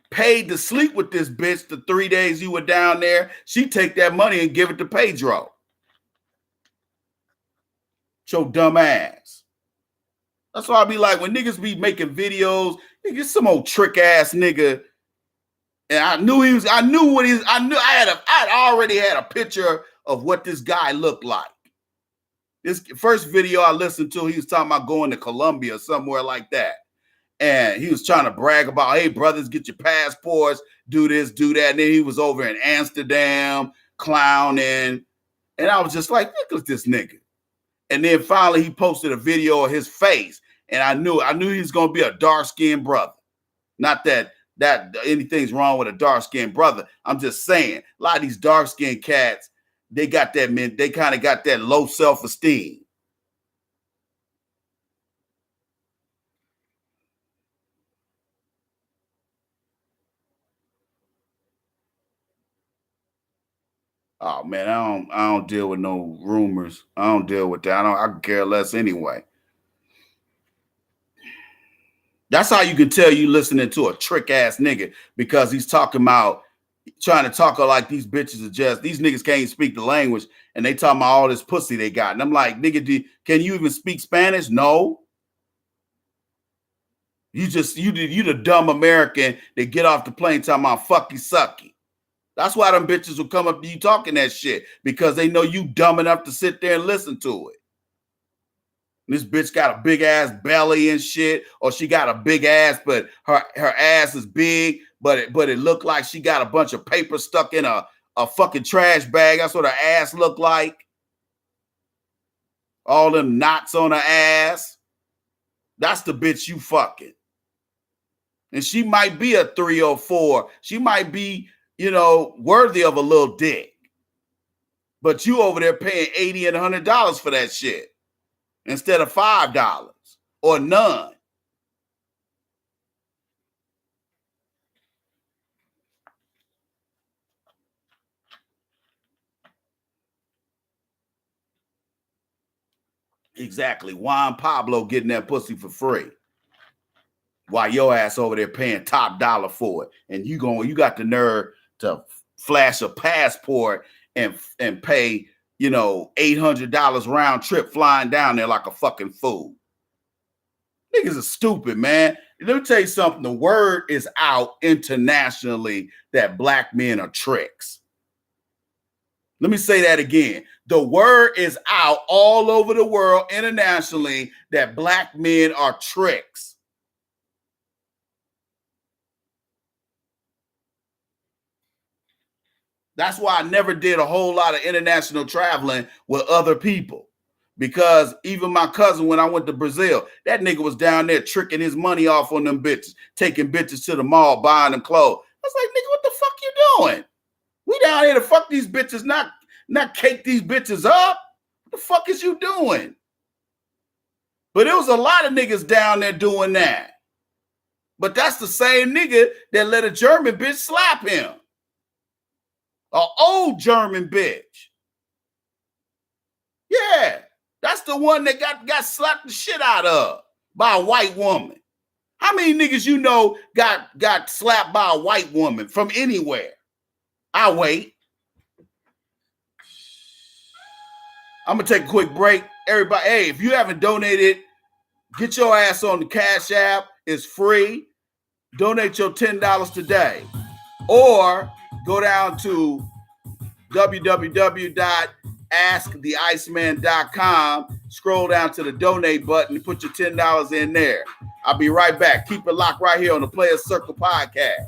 paid to sleep with this bitch the 3 days you were down there, she take that money and give it to Pedro. Your dumb ass. That's why I be like, when niggas be making videos, nigga, some old trick ass nigga. And I knew I'd already had a picture of what this guy looked like. This first video I listened to, he was talking about going to Colombia, somewhere like that. And he was trying to brag about, hey, brothers, get your passports, do this, do that. And then he was over in Amsterdam, clowning. And I was just like, look at this nigga. And then finally he posted a video of his face. And I knew he was going to be a dark-skinned brother. Not that anything's wrong with a dark-skinned brother. I'm just saying, a lot of these dark-skinned cats, they kind of got that low self-esteem. Oh man, I don't deal with no rumors. I don't deal with that. I can care less anyway. That's how you can tell you listening to a trick ass nigga, because he's talking about trying to talk like these bitches are just, these niggas can't speak the language and they talking about all this pussy they got. And I'm like, nigga, can you even speak Spanish? No. You the dumb American that get off the plane talking about fucky sucky. That's why them bitches will come up to you talking that shit, because they know you dumb enough to sit there and listen to it. This bitch got a big ass belly and shit, or she got a big ass, but her ass is big, but it looked like she got a bunch of paper stuck in a fucking trash bag. That's what her ass looked like. All them knots on her ass. That's the bitch you fucking. And she might be a 304. She might be, worthy of a little dick. But you over there paying $80 and $100 for that shit instead of $5 or none. Exactly. Juan Pablo getting that pussy for free, while your ass over there paying top dollar for it. And you got the nerve to flash a passport and pay, $800 round trip flying down there like a fucking fool. Niggas are stupid, man. Let me tell you something. The word is out internationally that black men are tricks. Let me say that again. The word is out all over the world internationally that black men are tricks. That's why I never did a whole lot of international traveling with other people. Because even my cousin, when I went to Brazil, that nigga was down there tricking his money off on them bitches, taking bitches to the mall, buying them clothes. I was like, nigga, what the fuck you doing? We down here to fuck these bitches, not cake these bitches up. What the fuck is you doing? But there was a lot of niggas down there doing that. But that's the same nigga that let a German bitch slap him. An old German bitch. Yeah, that's the one that got slapped the shit out of by a white woman. How many niggas got slapped by a white woman from anywhere? I'll wait. I'm gonna take a quick break. Everybody, hey, if you haven't donated, get your ass on the Cash App. It's free. Donate your $10 today. Or go down to www.asktheiceman.com, scroll down to the donate button and put your $10 in there. I'll be right back. Keep it locked right here on the Players Circle podcast.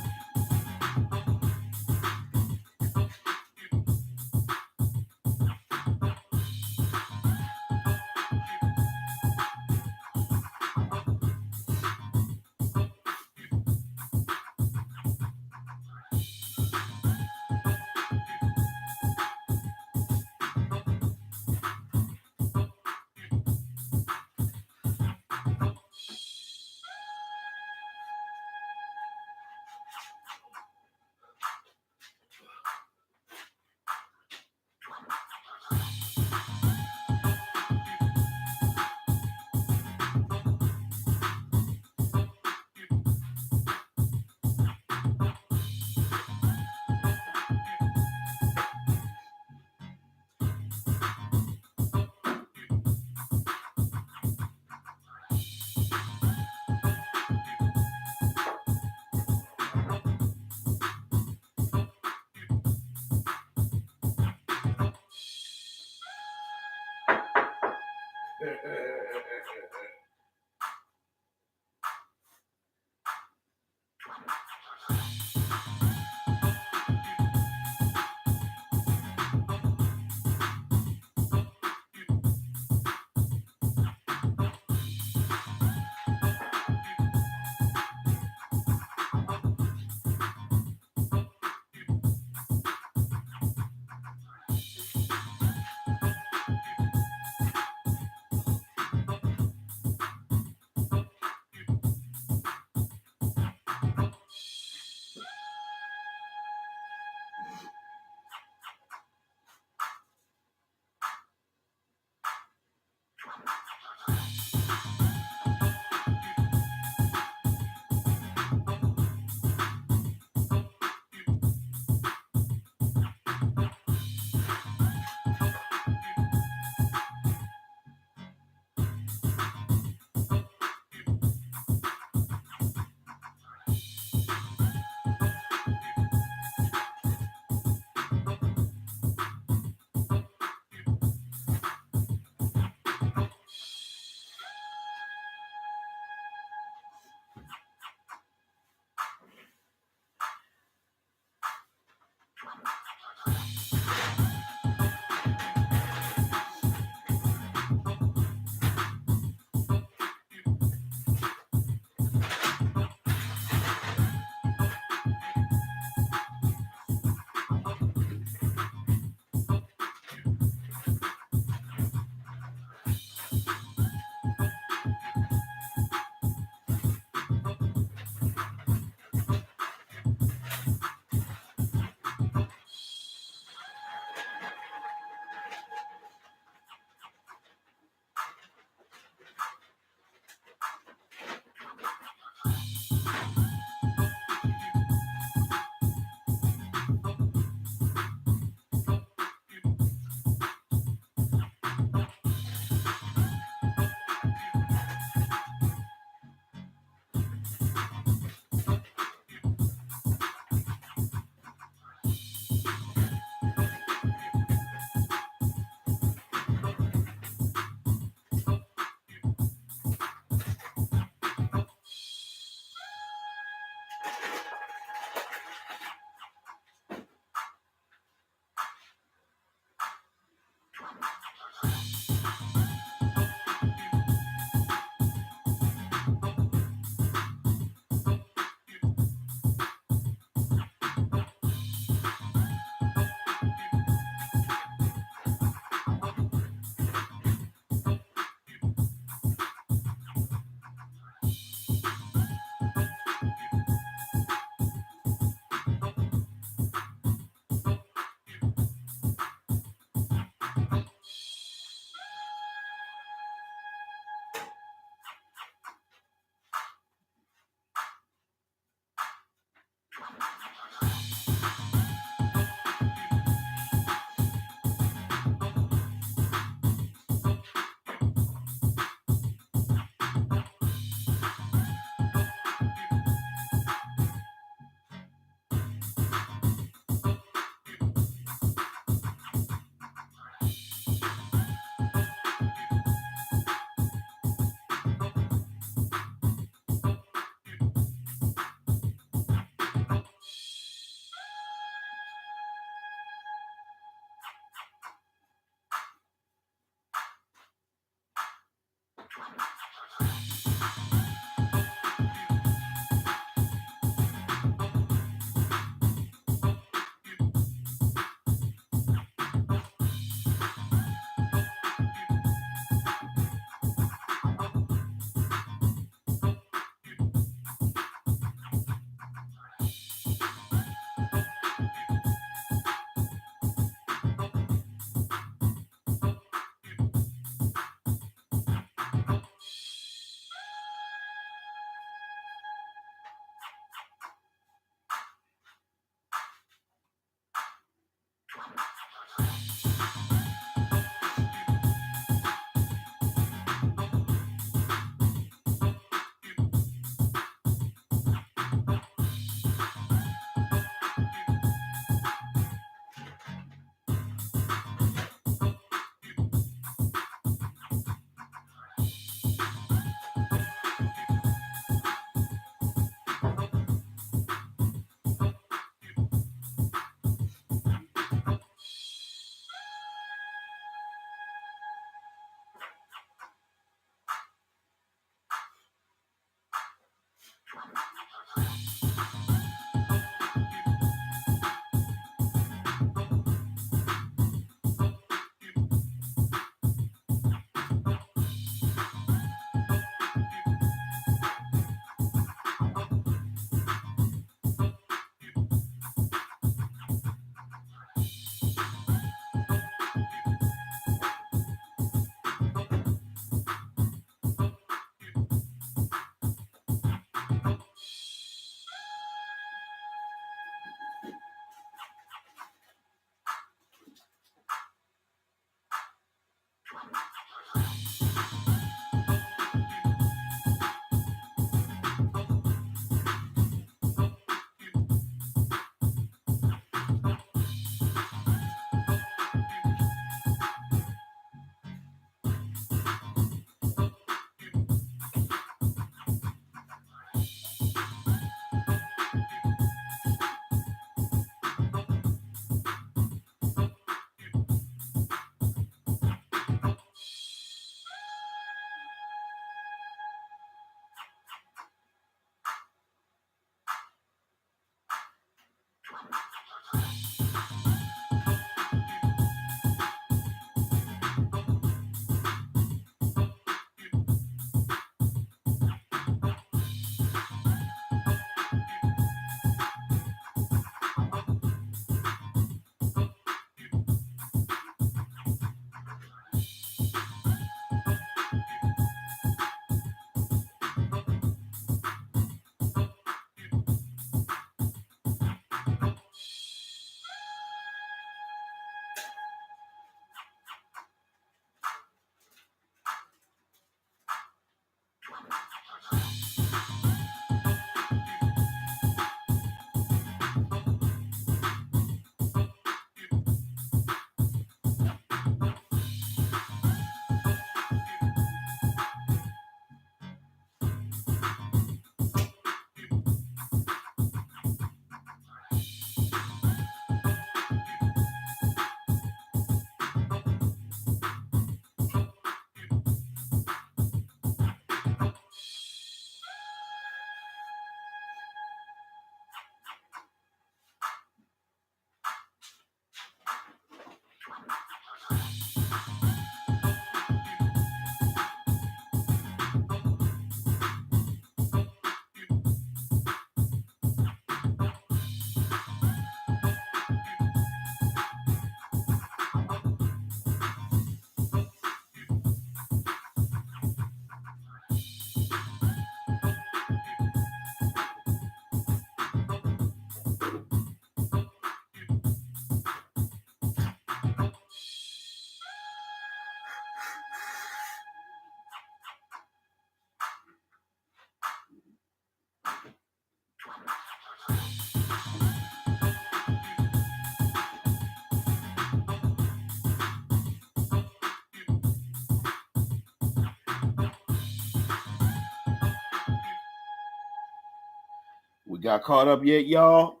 We got caught up yet, y'all?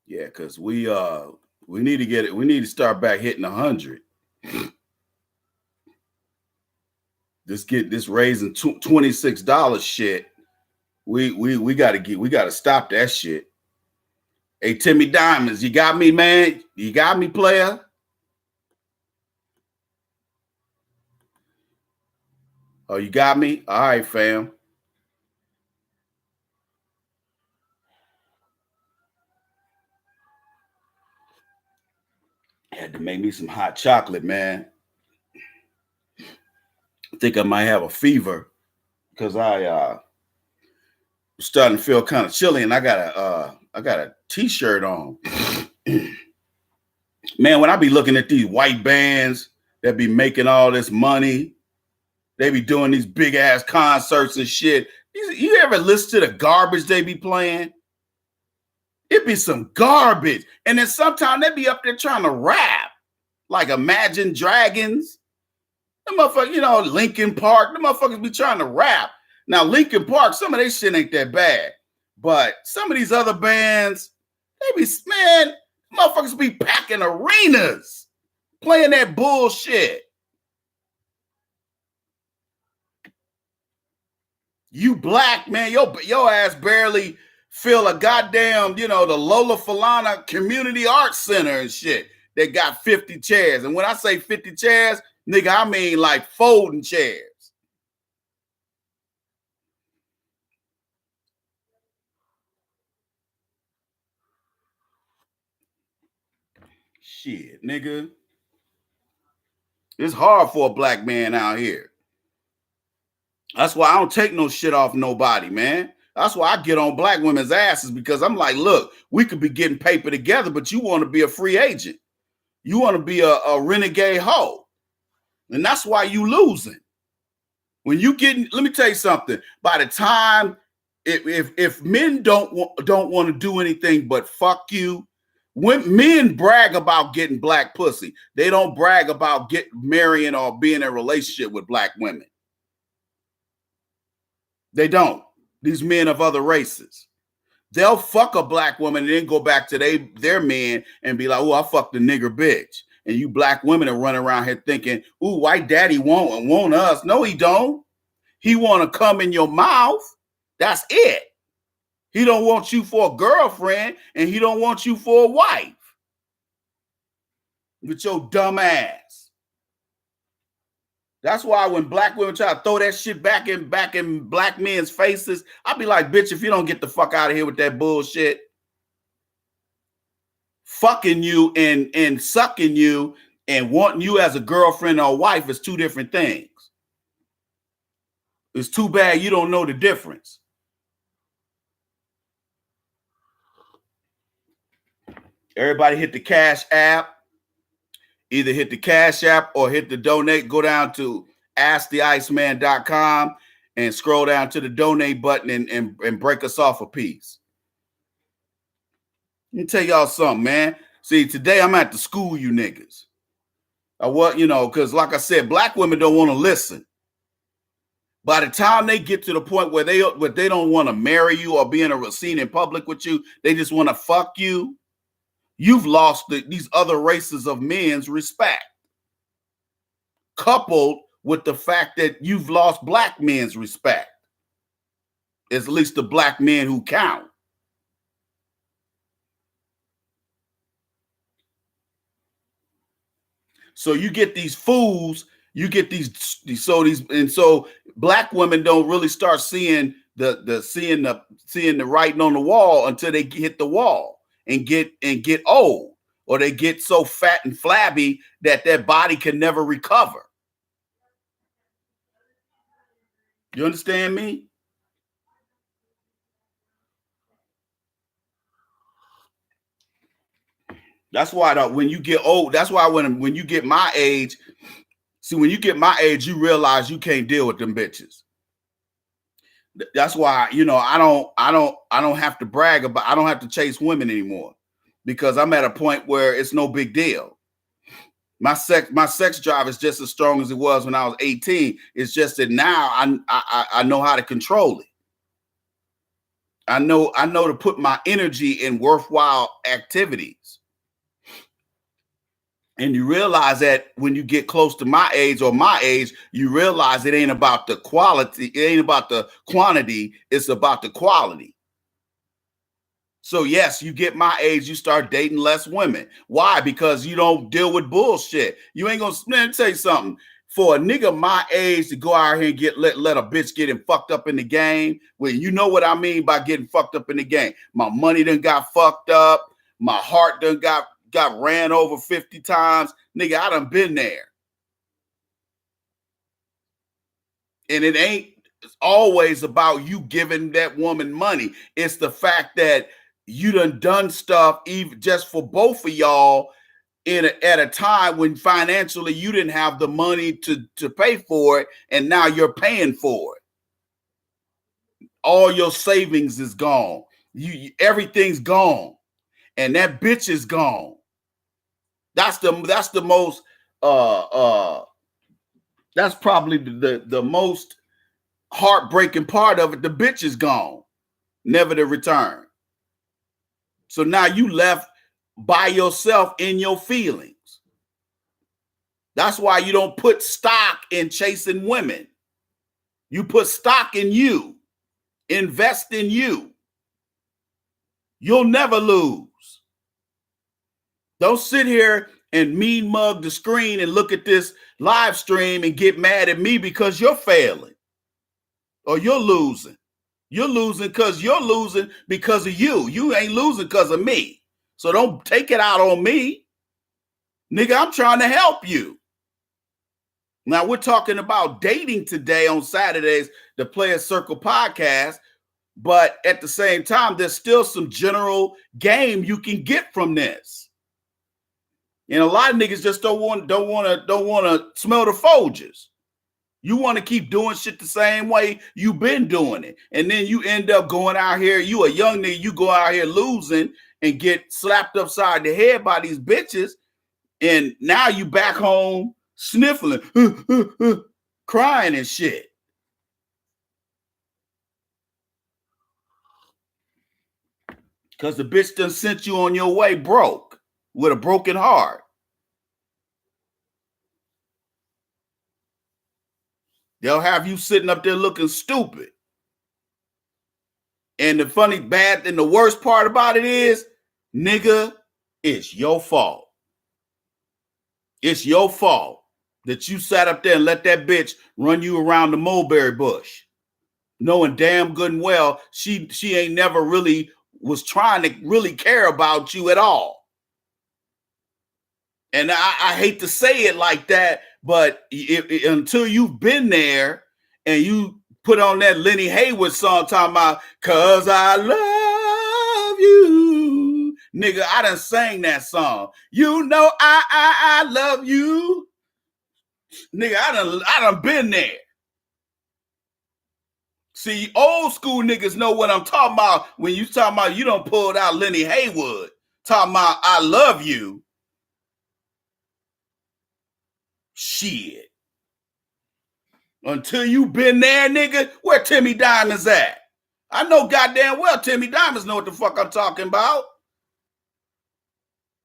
Yeah, because we need to get it. We need to start back hitting 100. This raising $26 shit. We gotta stop that shit. Hey, Timmy Diamonds, you got me, man? You got me, player? Oh, you got me? All right, fam. Had to make me some hot chocolate, man. I think I might have a fever because I starting to feel kind of chilly, and I got a t-shirt on. Man, when I be looking at these white bands that be making all this money, they be doing these big ass concerts and shit. You ever listen to the garbage they be playing? It be some garbage. And then sometimes they be up there trying to rap, like Imagine Dragons. The motherfuckers, Linkin Park, the motherfuckers be trying to rap. Now, Linkin Park, some of their shit ain't that bad. But some of these other bands, motherfuckers be packing arenas playing that bullshit. You black, man, your ass barely fill a goddamn, the Lola Falana Community Arts Center and shit. They got 50 chairs. And when I say 50 chairs, nigga, I mean like folding chairs. Shit, nigga. It's hard for a black man out here. That's why I don't take no shit off nobody, man. That's why I get on black women's asses, because I'm like, look, we could be getting paper together, but you want to be a free agent. You want to be a renegade hoe. And that's why you losing. When you getting, let me tell you something. By the time, if men don't want to do anything but fuck you, when men brag about getting black pussy, they don't brag about marrying or being in a relationship with black women. They don't. These men of other races. They'll fuck a black woman and then go back to their men and be like, oh, I fucked a nigger bitch. And you black women are running around here thinking, ooh, white daddy want us. No, he don't. He want to come in your mouth. That's it. He don't want you for a girlfriend, and he don't want you for a wife. With your dumb ass. That's why when black women try to throw that shit back in black men's faces, I be like, bitch, if you don't get the fuck out of here with that bullshit, fucking you and sucking you and wanting you as a girlfriend or wife is two different things. It's too bad you don't know the difference. Everybody hit the Cash App. Either hit the Cash App or hit the donate. Go down to asktheiceman.com and scroll down to the donate button and break us off a piece. Let me tell y'all something, man. See, today I'm at the school, you niggas. Because like I said, black women don't want to listen. By the time they get to the point where they don't want to marry you or be in a scene in public with you, they just want to fuck you. You've lost these other races of men's respect, coupled with the fact that you've lost black men's respect. At least the black men who count. So you get these fools, you get so black women don't really start seeing the writing on the wall until they hit the wall and get old, or they get so fat and flabby that their body can never recover. You understand me? That's why when you get old, that's why when you get my age, when you get my age, you realize you can't deal with them bitches. That's why, I don't have to brag about, I don't have to chase women anymore because I'm at a point where it's no big deal. My sex drive is just as strong as it was when I was 18. It's just that now I know how to control it. I know to put my energy in worthwhile activities. And you realize that when you get close to my age, you realize it ain't about the quality, it ain't about the quantity, it's about the quality. So yes, you get my age, you start dating less women. Why? Because you don't deal with bullshit. You ain't gonna, man, tell you something. For a nigga my age to go out here and let a bitch get him fucked up in the game, well, you know what I mean by getting fucked up in the game. My money done got fucked up. My heart done got ran over 50 times. Nigga, I done been there. And it ain't always about you giving that woman money. It's the fact that you done stuff even just for both of y'all at a time when financially you didn't have the money to pay for it, and now you're paying for it. All your savings is gone. Everything's gone, and that bitch is gone. That's the most that's probably the most heartbreaking part of it. The bitch is gone, never to return. So now you left by yourself in your feelings. That's why you don't put stock in chasing women. You put stock in you. Invest in you. You'll never lose. Don't sit here and mean mug the screen and look at this live stream and get mad at me because you're failing or you're losing. You're losing because you're losing because of you. You ain't losing because of me. So don't take it out on me. Nigga, I'm trying to help you. Now, we're talking about dating today on Saturdays, the Players Circle podcast. But at the same time, there's still some general game you can get from this. And a lot of niggas just don't want to smell the Folgers. You want to keep doing shit the same way you've been doing it. And then you end up going out here, you a young nigga, you go out here losing and get slapped upside the head by these bitches. And now you back home sniffling, crying and shit. Because the bitch done sent you on your way broke with a broken heart. They'll have you sitting up there looking stupid. And the funny, bad, and the worst part about it is, nigga, it's your fault. It's your fault that you sat up there and let that bitch run you around the mulberry bush, knowing damn good and well she ain't never really was trying to really care about you at all. And I hate to say it like that, but until you've been there and you put on that Lenny Haywood song talking about, 'cause I love you. Nigga, I done sang that song. You know I love you. Nigga, I done been there. See, old school niggas know what I'm talking about when you talking about you done pulled out Lenny Haywood. Talking about I love you. Shit. Until you been there, nigga, where Timmy Diamonds at? I know goddamn well Timmy Diamonds know what the fuck I'm talking about.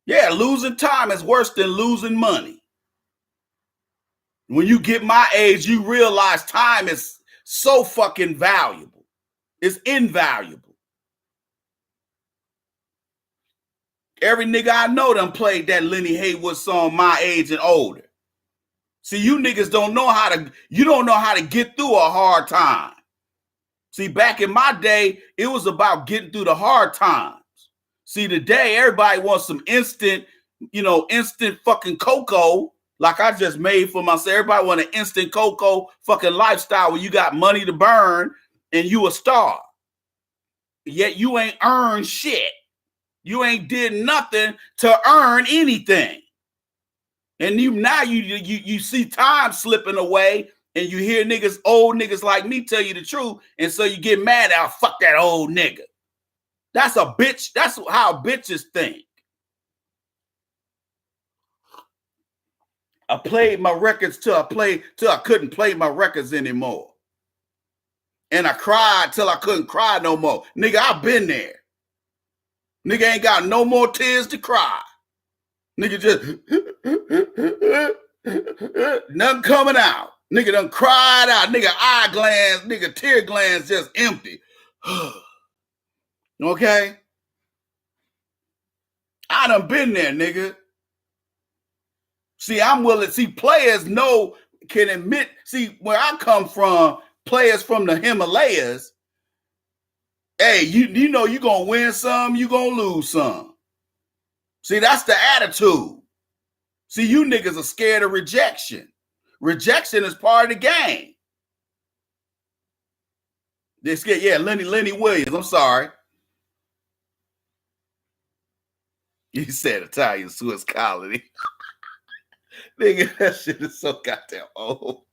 Yeah, losing time is worse than losing money. When you get my age, you realize time is so fucking valuable. It's invaluable. Every nigga I know done played that Lenny Haywood song, My Age and Older. See, you niggas don't know how to get through a hard time. See, back in my day, it was about getting through the hard times. See, today, everybody wants some instant fucking cocoa, like I just made for myself. Everybody want an instant cocoa fucking lifestyle where you got money to burn and you a star. Yet you ain't earned shit. You ain't did nothing to earn anything. And you see time slipping away, and you hear old niggas like me tell you the truth, and so you get mad at, fuck that old nigga. That's a bitch. That's how bitches think. I played my records till I couldn't play my records anymore. And I cried till I couldn't cry no more. Nigga, I've been there. Nigga ain't got no more tears to cry. Nigga just nothing coming out. Nigga done cried out. Nigga eye glands, nigga tear glands just empty. Okay? I done been there, nigga. See, I'm willing. See, players can admit. See, where I come from, players from the Himalayas, hey, you know you gonna win some, you gonna lose some. See, that's the attitude. See, you niggas are scared of rejection. Rejection is part of the game. They're scared. Yeah, Lenny Williams. I'm sorry. You said Italian Swiss colony. Nigga, that shit is so goddamn old.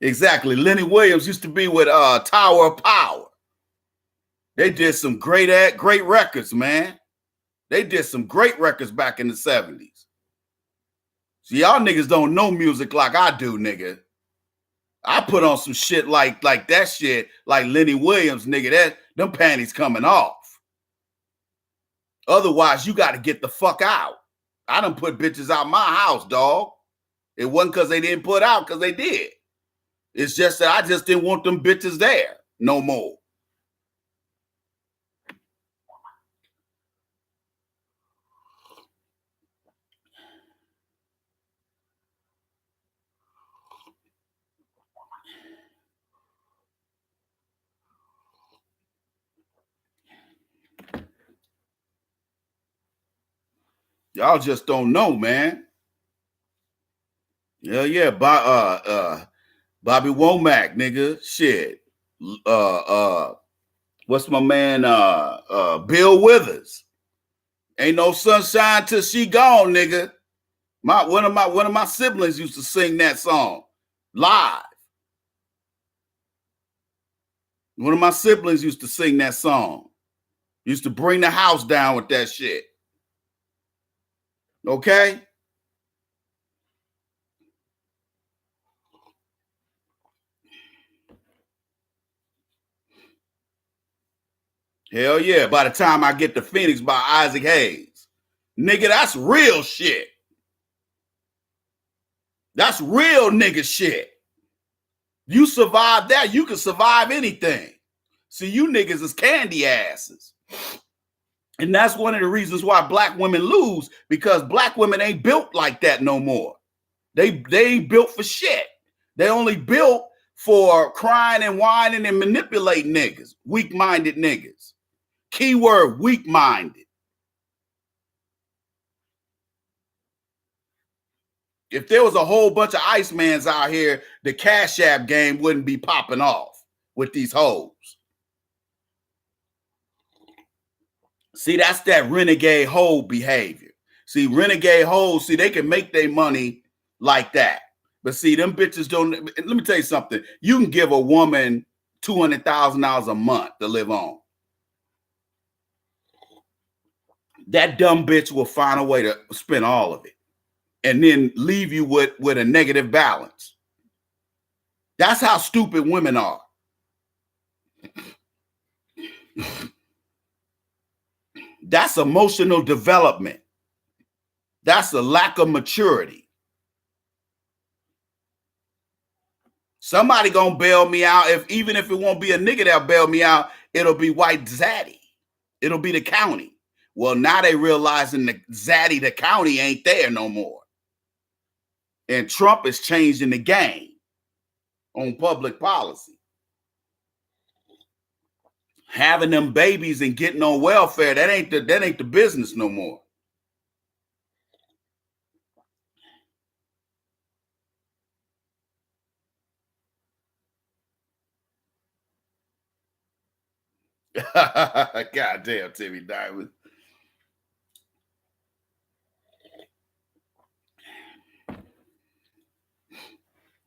Exactly. Lenny Williams used to be with Tower of Power. They did some great records, man. They did some great records back in the 70s. See, y'all niggas don't know music like I do, nigga. I put on some shit like that shit, like Lenny Williams, nigga. Them panties coming off. Otherwise, you got to get the fuck out. I done put bitches out my house, dog. It wasn't because they didn't put out, because they did. It's just that I just didn't want them bitches there no more. Y'all just don't know, man. Yeah. Bobby Womack, nigga. Shit. What's my man? Bill Withers. Ain't no sunshine till she gone, nigga. One of my siblings used to sing that song live. One of my siblings used to sing that song. Used to bring the house down with that shit. Okay? Hell yeah. By the time I get to Phoenix by Isaac Hayes. Nigga, that's real shit. That's real nigga shit. You survive that, you can survive anything. See, you niggas is candy asses. And that's one of the reasons why black women lose, because black women ain't built like that no more. They ain't built for shit. They only built for crying and whining and manipulating niggas, weak-minded niggas. Keyword, weak-minded. If there was a whole bunch of Icemans out here, the Cash App game wouldn't be popping off with these hoes. See, that's that renegade hoe behavior. See, renegade hoes, see, they can make their money like that. But see, them bitches don't. Let me tell you something. You can give a woman $200,000 a month to live on. That dumb bitch will find a way to spend all of it and then leave you with a negative balance. That's how stupid women are. That's emotional development. That's a lack of maturity. Somebody gonna bail me out. Even if it won't be a nigga that'll bail me out, it'll be white zaddy. It'll be the county. Well, now they realizing the zaddy, the county ain't there no more. And Trump is changing the game on public policy. Having them babies and getting on welfare, that ain't the business no more. God damn, Timmy Diamond.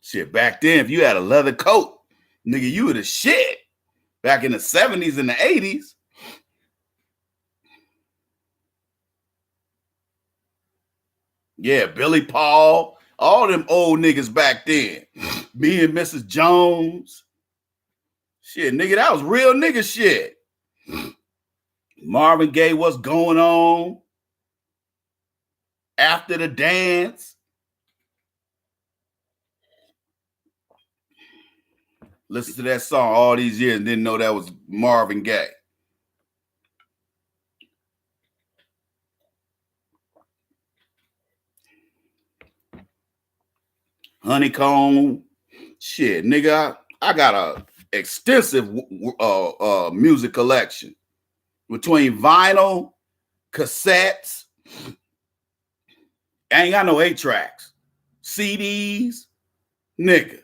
Shit, back then, if you had a leather coat, nigga, you were the shit. Back in the 70s and the 80s. Yeah, Billy Paul, all them old niggas back then. Me and Mrs. Jones. Shit, nigga, that was real nigga shit. Marvin Gaye, what's going on? After the Dance. Listen to that song all these years and didn't know that was Marvin Gaye. Honeycomb. Shit, nigga, I got a extensive music collection between vinyl, cassettes. I ain't got no 8-tracks, CDs, nigga.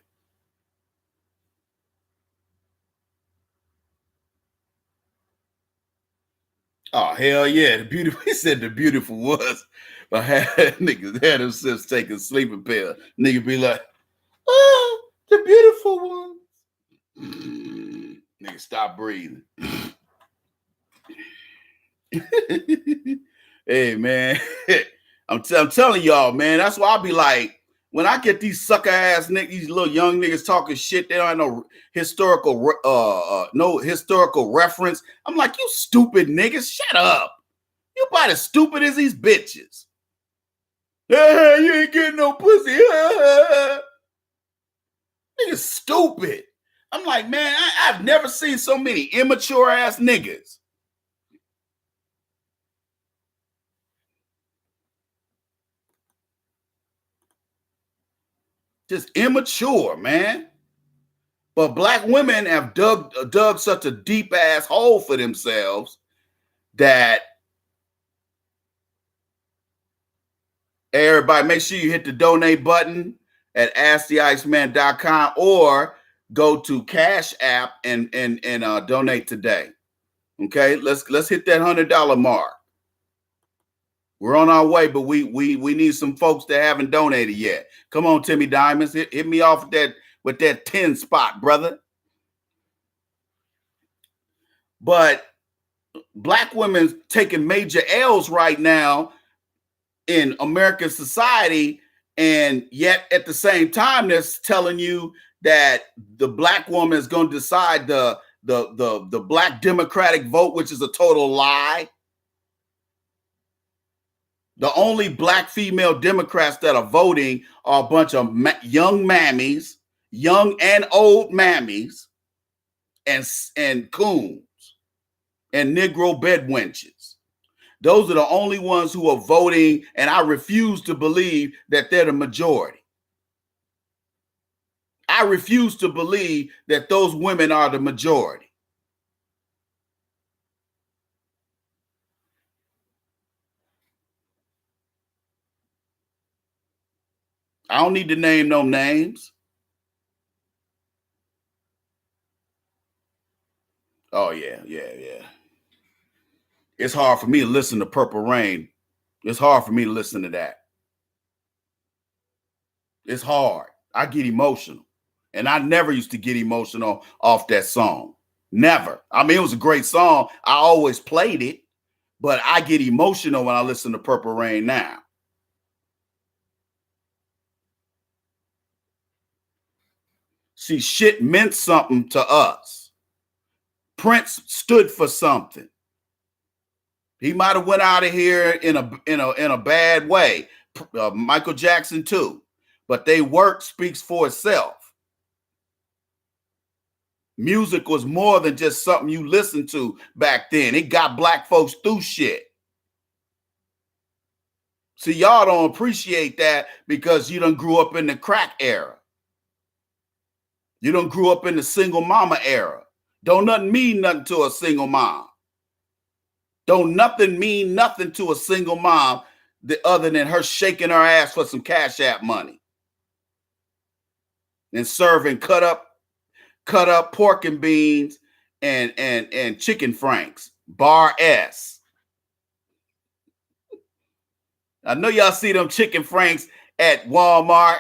Oh, hell yeah. The beautiful, he said the beautiful was, but niggas had themselves taking sleeping pills. Nigga be like, oh, the beautiful one. Nigga, stop breathing. Hey, man. I'm telling y'all, man, that's why I be like, when I get these sucker ass niggas, these little young niggas talking shit, they don't have no historical reference. I'm like, you stupid niggas, shut up. You about as stupid as these bitches. Hey, you ain't getting no pussy. Niggas stupid. I'm like, man, I've never seen so many immature ass niggas. Just immature, man. But black women have dug such a deep ass hole for themselves that everybody, make sure you hit the donate button at AskTheIceman.com or go to Cash App and donate today. Okay, let's hit that $100 mark. We're on our way, but we need some folks that haven't donated yet. Come on, Timmy Diamonds, hit me off with that 10 spot, brother. But black women taking major L's right now in American society, and yet at the same time, they're telling you that the black woman is going to decide the black Democratic vote, which is a total lie. The only black female Democrats that are voting are a bunch of young mammies, young and old mammies, and coons and Negro bedwenches. Those are the only ones who are voting, and I refuse to believe that they're the majority. I refuse to believe that those women are the majority. I don't need to name no names. Oh, yeah. It's hard for me to listen to Purple Rain. It's hard for me to listen to that. It's hard. I get emotional. And I never used to get emotional off that song. Never. I mean, it was a great song. I always played it, but I get emotional when I listen to Purple Rain now. See, shit meant something to us. Prince stood for something. He might have went out of here in a bad way. Michael Jackson too, but they work speaks for itself. Music was more than just something you listened to back then. It got black folks through shit. See, y'all don't appreciate that because you done grew up in the crack era. You done grew up in the single mama era. Don't nothing mean nothing to a single mom. Don't nothing mean nothing to a single mom other than her shaking her ass for some Cash App money and serving cut up pork and beans and chicken franks, bar S. I know y'all see them chicken franks at Walmart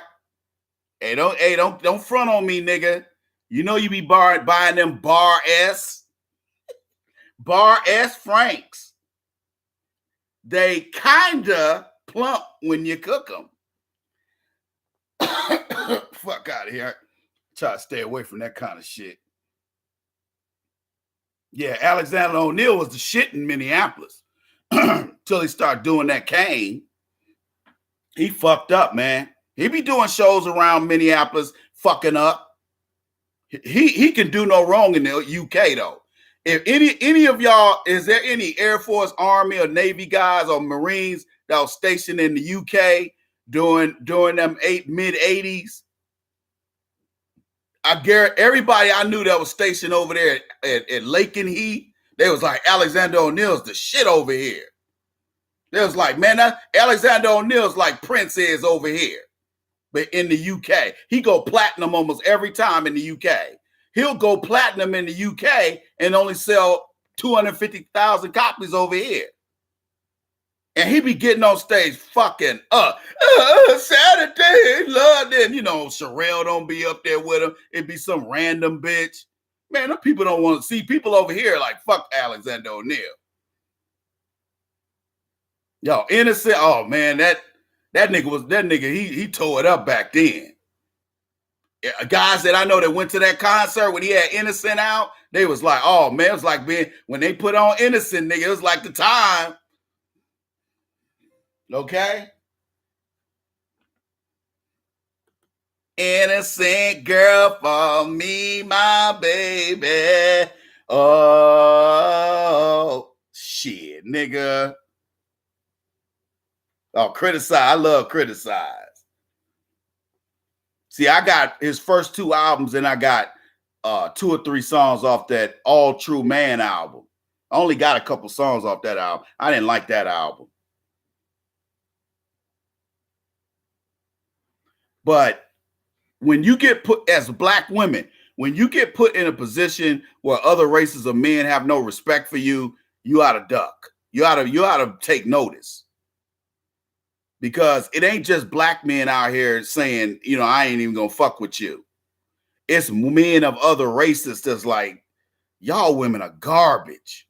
don't front on me, nigga. You know you be buying them Bar S Franks. They kinda plump when you cook them. Fuck out of here. Try to stay away from that kind of shit. Yeah, Alexander O'Neal was the shit in Minneapolis until he started doing that cane. He fucked up, man. He be doing shows around Minneapolis, fucking up. He can do no wrong in the UK though. If any of y'all, is there any Air Force, Army, or Navy guys or Marines that was stationed in the UK during them mid 80s? I guarantee everybody I knew that was stationed over there at Lakenheath, they was like, Alexander O'Neal's the shit over here. They was like, man, Alexander O'Neal's like Prince is over here. But in the UK, he go platinum almost every time in the UK. He'll go platinum in the UK and only sell 250,000 copies over here. And he be getting on stage fucking Saturday, London. You know, Sherelle don't be up there with him. It'd be some random bitch. Man, them people don't want to see people over here like, fuck Alexander O'Neal. Yo, Innocent. Oh man, that nigga, he tore it up back then. Guys that I know that went to that concert when he had Innocent out, they was like, oh man, it was like when they put on Innocent, nigga, it was like the time. Okay? Innocent girl for me, my baby. Oh, shit, nigga. Oh, Criticize. I love Criticize. See, I got his first 2 albums and I got 2 or 3 songs off that All True Man album. I only got a couple songs off that album. I didn't like that album. But when you get put, as black women, when you get put in a position where other races of men have no respect for you, you ought to duck. You ought to take notice. Because it ain't just black men out here saying, you know, I ain't even gonna fuck with you. It's men of other races that's like, y'all women are garbage.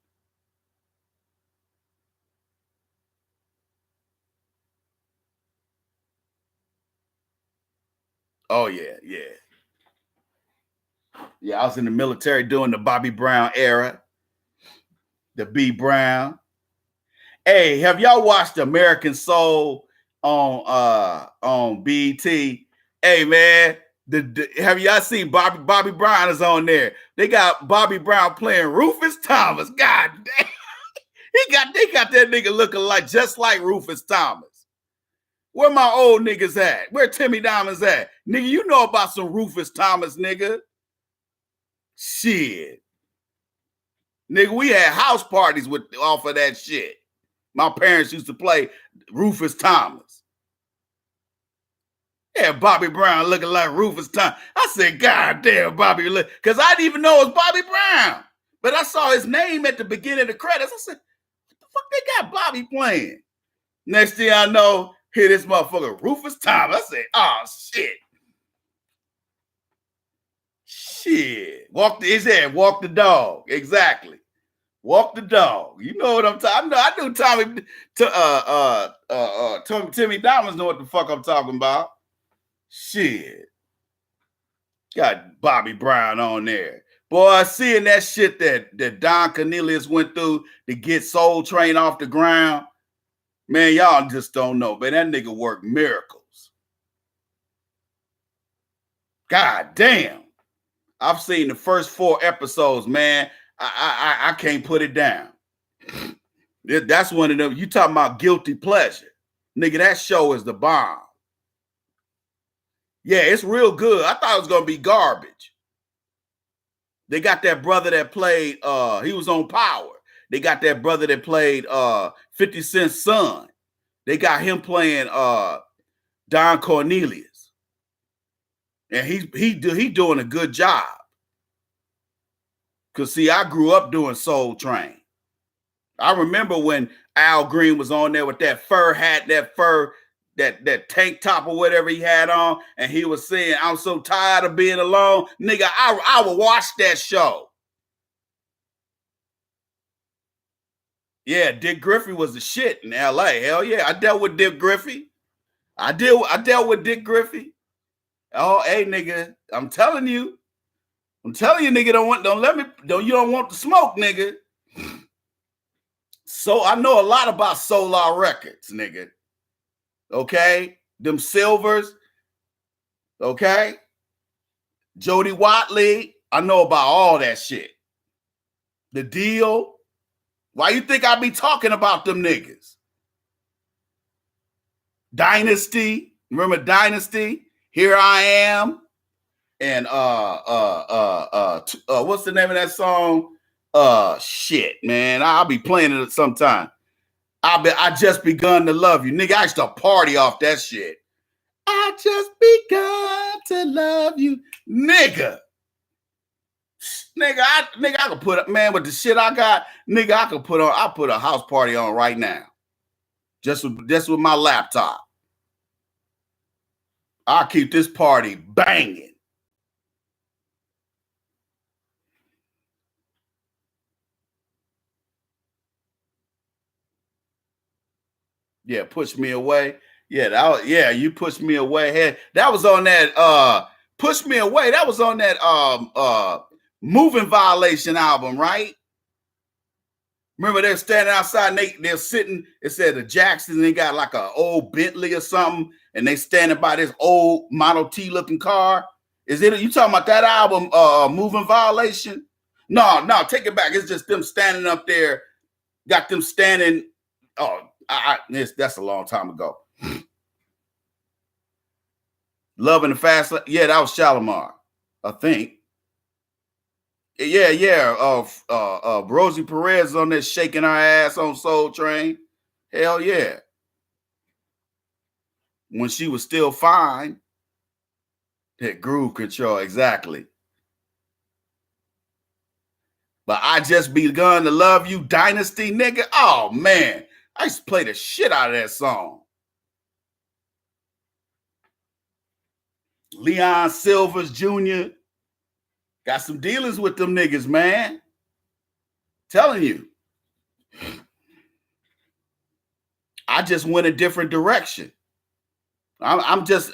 Oh, yeah. Yeah, I was in the military during the Bobby Brown era. The B Brown. Hey, have y'all watched American Soul on BET? Hey man, have y'all seen Bobby Brown is on there? They got Bobby Brown playing Rufus Thomas. God damn, they got that nigga looking like just like Rufus Thomas. Where my old niggas at? Where Timmy Diamonds at? Nigga, you know about some Rufus Thomas, nigga. Shit. Nigga, we had house parties off of that shit. My parents used to play Rufus Thomas. Yeah, Bobby Brown looking like Rufus Thomas. I said, God damn, Bobby, because I didn't even know it was Bobby Brown. But I saw his name at the beginning of the credits. I said, what the fuck they got Bobby playing? Next thing I know, hear this motherfucker, Rufus Thomas. I said, oh, shit. Shit. Walk the dog. Exactly. Walk the dog. You know what I'm talking about. I knew Timmy Diamonds know what the fuck I'm talking about. Shit. Got Bobby Brown on there. Boy, seeing that shit that Don Cornelius went through to get Soul Train off the ground, man, y'all just don't know. Man, that nigga worked miracles. God damn. I've seen the first 4 episodes, man. I can't put it down. That's one of them. You talking about guilty pleasure. Nigga, that show is the bomb. Yeah, it's real good. I thought it was going to be garbage. They got that brother that played, he was on Power. They got that brother that played 50 Cent's son. They got him playing Don Cornelius. And he doing a good job. Because, see, I grew up doing Soul Train. I remember when Al Green was on there with that fur hat, that fur that tank top or whatever he had on, and he was saying, "I'm so tired of being alone." Nigga, I would watch that show. Yeah, Dick Griffey was the shit in LA. Hell yeah. I dealt with Dick Griffey. I dealt with Dick Griffey. Oh, hey, nigga. I'm telling you, nigga, you don't want the smoke, nigga. So I know a lot about Solar Records, nigga. Okay? Them Silvers. Okay? Jody Watley. I know about all that shit. The Deal. Why you think I be talking about them niggas? Dynasty. Remember Dynasty? Here I Am. And what's the name of that song? Shit, man. I'll be playing it sometime. I just begun to love you. Nigga, I used to party off that shit. I just begun to love you. Nigga, I could put up, man, with the shit I got, nigga, I put a house party on right now. Just with my laptop. I'll keep this party banging. Yeah, Push Me Away. Yeah, you Push Me Away. Hey, that was on that Push Me Away. That was on that Moving Violation album, right? Remember they're standing outside and they're sitting, it said the Jackson, they got like an old Bentley or something, and they standing by this old Model T looking car. Is it you talking about that album, Moving Violation? No, take it back. It's just them standing up there, got them standing. Oh, that's a long time ago. Love in the Fast Lane. Yeah, that was Shalimar, I think. Yeah. Rosie Perez on there shaking her ass on Soul Train. Hell yeah. When she was still fine. That Groove Control, exactly. But I just begun to love you, Dynasty, nigga. Oh man, I used to play the shit out of that song. Leon Silvers Jr. Got some dealings with them niggas, man. Telling you. I just went a different direction. I'm just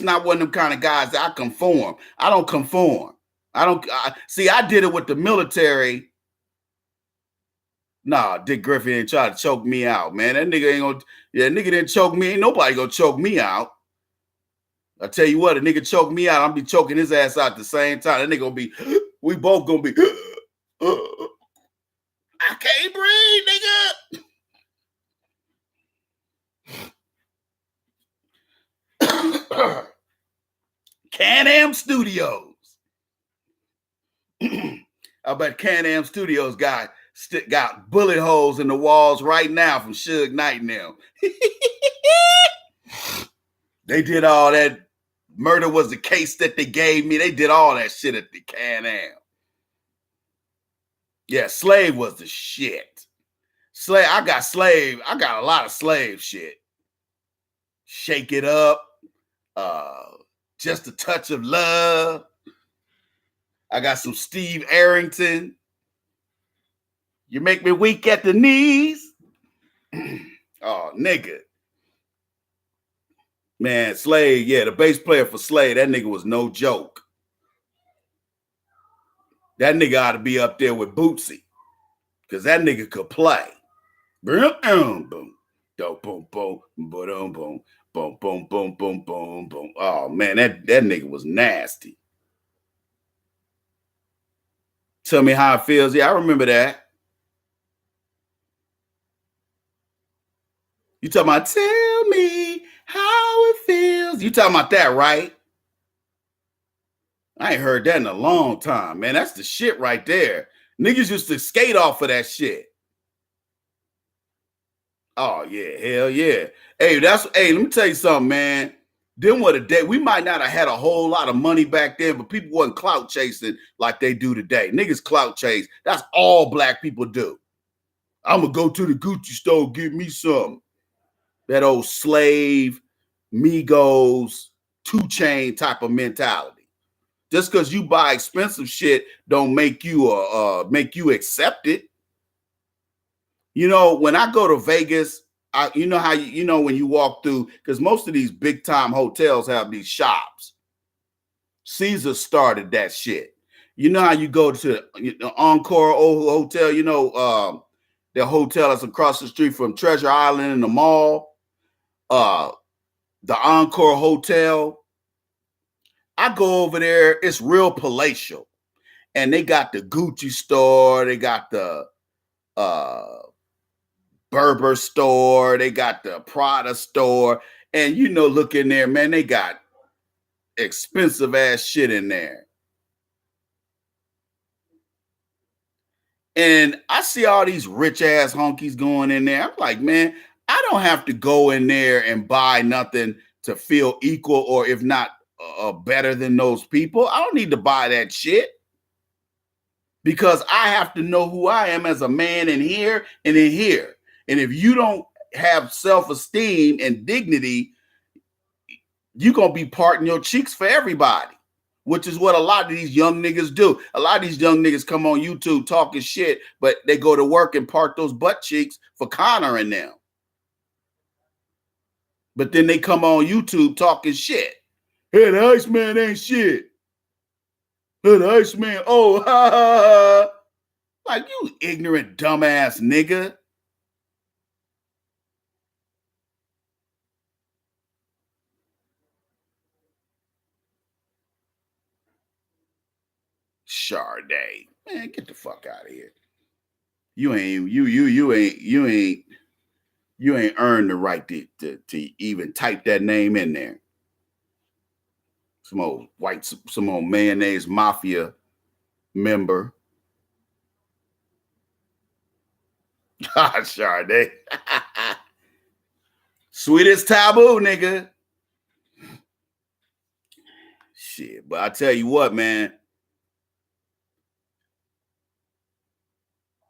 not one of them kind of guys that I conform. I don't conform. I did it with the military. Nah, Dick Griffey ain't try to choke me out, man. That nigga ain't gonna, nigga didn't choke me. Ain't nobody gonna choke me out. I tell you what, a nigga choke me out, I'm be choking his ass out at the same time. That nigga gonna be, we both gonna be, I can't breathe, nigga. Can-Am Studios. I bet Can-Am Studios got bullet holes in the walls right now from Suge Knight now. They did all that. Murder Was the Case that they gave me. They did all that shit at the Can-Am. Yeah, Slave was the shit. Slave, I got a lot of Slave shit. Shake It Up. Just a Touch of Love. I got some Steve Arrington. You Make Me Weak at the Knees. Oh, nigga. Man, Slade, yeah, the bass player for Slade, that nigga was no joke. That nigga ought to be up there with Bootsy, because that nigga could play. Boom, boom, boom, boom, boom, boom, boom, boom, boom, boom, boom, boom, boom. Oh man, that nigga was nasty. Tell Me How It Feels. Yeah, I remember that. You talking about Tell Me How It Feels? You talking about that, right? I ain't heard that in a long time, man. That's the shit right there. Niggas used to skate off of that shit. Oh yeah, hell yeah. Hey, let me tell you something, man. Then what a day. We might not have had a whole lot of money back then, but people wasn't clout chasing like they do today. Niggas clout chase. That's all black people do. I'm gonna go to the Gucci store, get me something. That old slave, Migos, 2 Chainz type of mentality. Just because you buy expensive shit don't make you accept it. You know, when I go to Vegas, you know how you know when you walk through, because most of these big time hotels have these shops. Caesar started that shit. You know how you go to the Encore old hotel, you know, the hotel that's across the street from Treasure Island in the mall, the Encore Hotel. I go over there, it's real palatial. And they got the Gucci store, they got the Berber store, they got the Prada store. And you know, look in there, man, they got expensive ass shit in there. And I see all these rich ass honkies going in there. I'm like, man, I don't have to go in there and buy nothing to feel equal or if not better than those people. I don't need to buy that shit because I have to know who I am as a man in here and in here. And if you don't have self-esteem and dignity, you're going to be parting your cheeks for everybody, which is what a lot of these young niggas do. A lot of these young niggas come on YouTube talking shit, but they go to work and part those butt cheeks for Connor and them. But then they come on YouTube talking shit. Hey, the Iceman ain't shit. Hey, the Iceman, oh, ha, ha, ha. Like, you ignorant, dumbass nigga. Sade. Man, get the fuck out of here. You ain't earned the right to even type that name in there. Some old mayonnaise mafia member. Sade. Sweetest taboo, nigga. Shit, but I tell you what, man.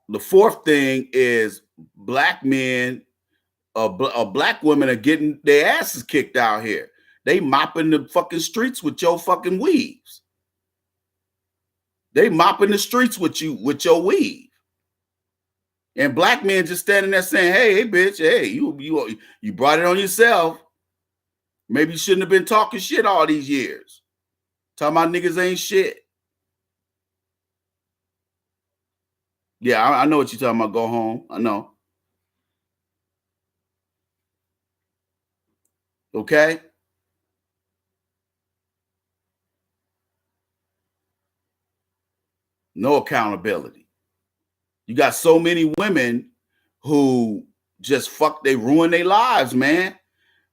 The fourth thing is black men, black women are getting their asses kicked out here. They mopping the fucking streets with your fucking weaves. They mopping the streets with your weave. And black men just standing there saying, hey, bitch, hey, you brought it on yourself. Maybe you shouldn't have been talking shit all these years. Talking about niggas ain't shit. Yeah, I know what you're talking about. Go home. I know. Okay? No accountability. You got so many women who just they ruin their lives, man.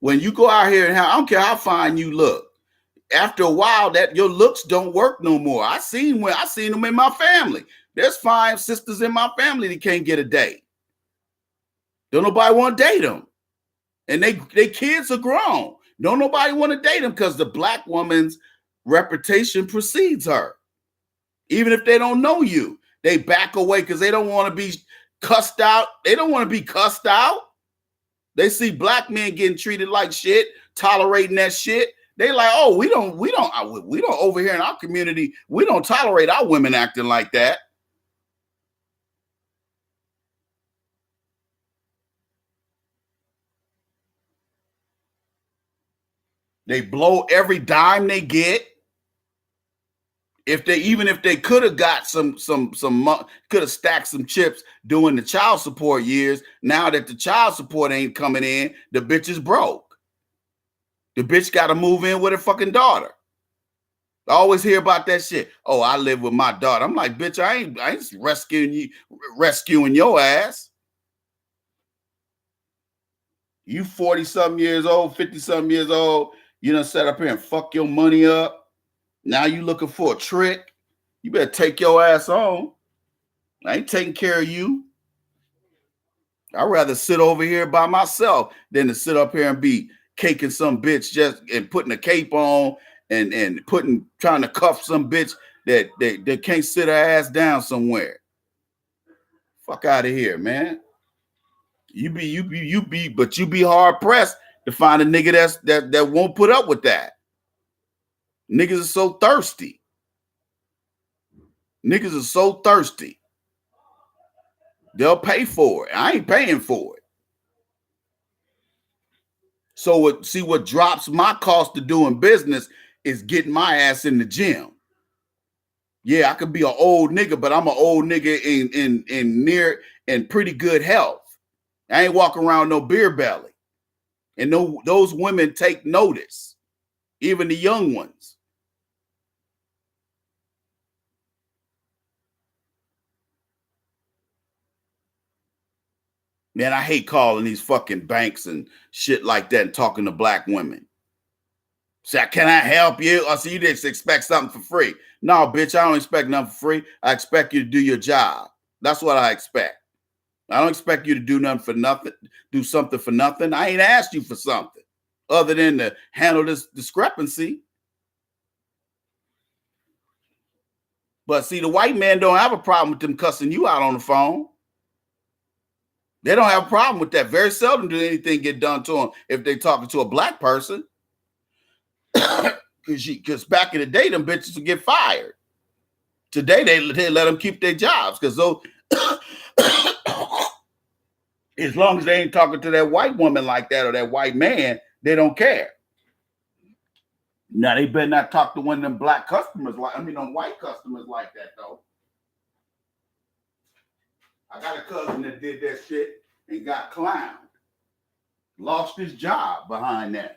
When you go out here and I don't care how fine you look. After a while, that your looks don't work no more. I seen them in my family. There's 5 sisters in my family that can't get a date. Don't nobody want to date them. And they kids are grown. Don't nobody want to date them because the black woman's reputation precedes her. Even if they don't know you, they back away because they don't want to be cussed out. They don't want to be cussed out. They see black men getting treated like shit, tolerating that shit. They like, oh, we don't over here in our community, we don't tolerate our women acting like that. They blow every dime they get. If they could have got some could have stacked some chips during the child support years, now that the child support ain't coming in, the bitch is broke. The bitch got to move in with her fucking daughter. I always hear about that shit. Oh, I live with my daughter. I'm like, bitch, I ain't rescuing your ass. You 40-something years old, 50-something years old, you done set up here and fuck your money up. Now you looking for a trick. You better take your ass on. I ain't taking care of you. I'd rather sit over here by myself than to sit up here and be caking some bitch just and putting a cape on and trying to cuff some bitch that can't sit her ass down somewhere. Fuck out of here, man. But you be hard pressed to find a nigga that won't put up with that. Niggas are so thirsty. Niggas are so thirsty. They'll pay for it. I ain't paying for it. So what drops my cost of doing business is getting my ass in the gym. Yeah, I could be an old nigga, but I'm an old nigga in near and pretty good health. I ain't walking around no beer belly. And those women take notice, even the young ones. Man, I hate calling these fucking banks and shit like that and talking to black women. Say, can I help you? Or so you just expect something for free. No, bitch, I don't expect nothing for free. I expect you to do your job. That's what I expect. I don't expect you to do nothing for nothing, do something for nothing. I ain't asked you for something other than to handle this discrepancy. But see, the white man don't have a problem with them cussing you out on the phone. They don't have a problem with that. Very seldom do anything get done to them if they talking to a black person. Because back in the day, them bitches would get fired. Today, they let them keep their jobs because those, as long as they ain't talking to that white woman like that or that white man, they don't care. Now, they better not talk to one of them black customers them white customers like that, though. I got a cousin that did that shit and got clowned. Lost his job behind that.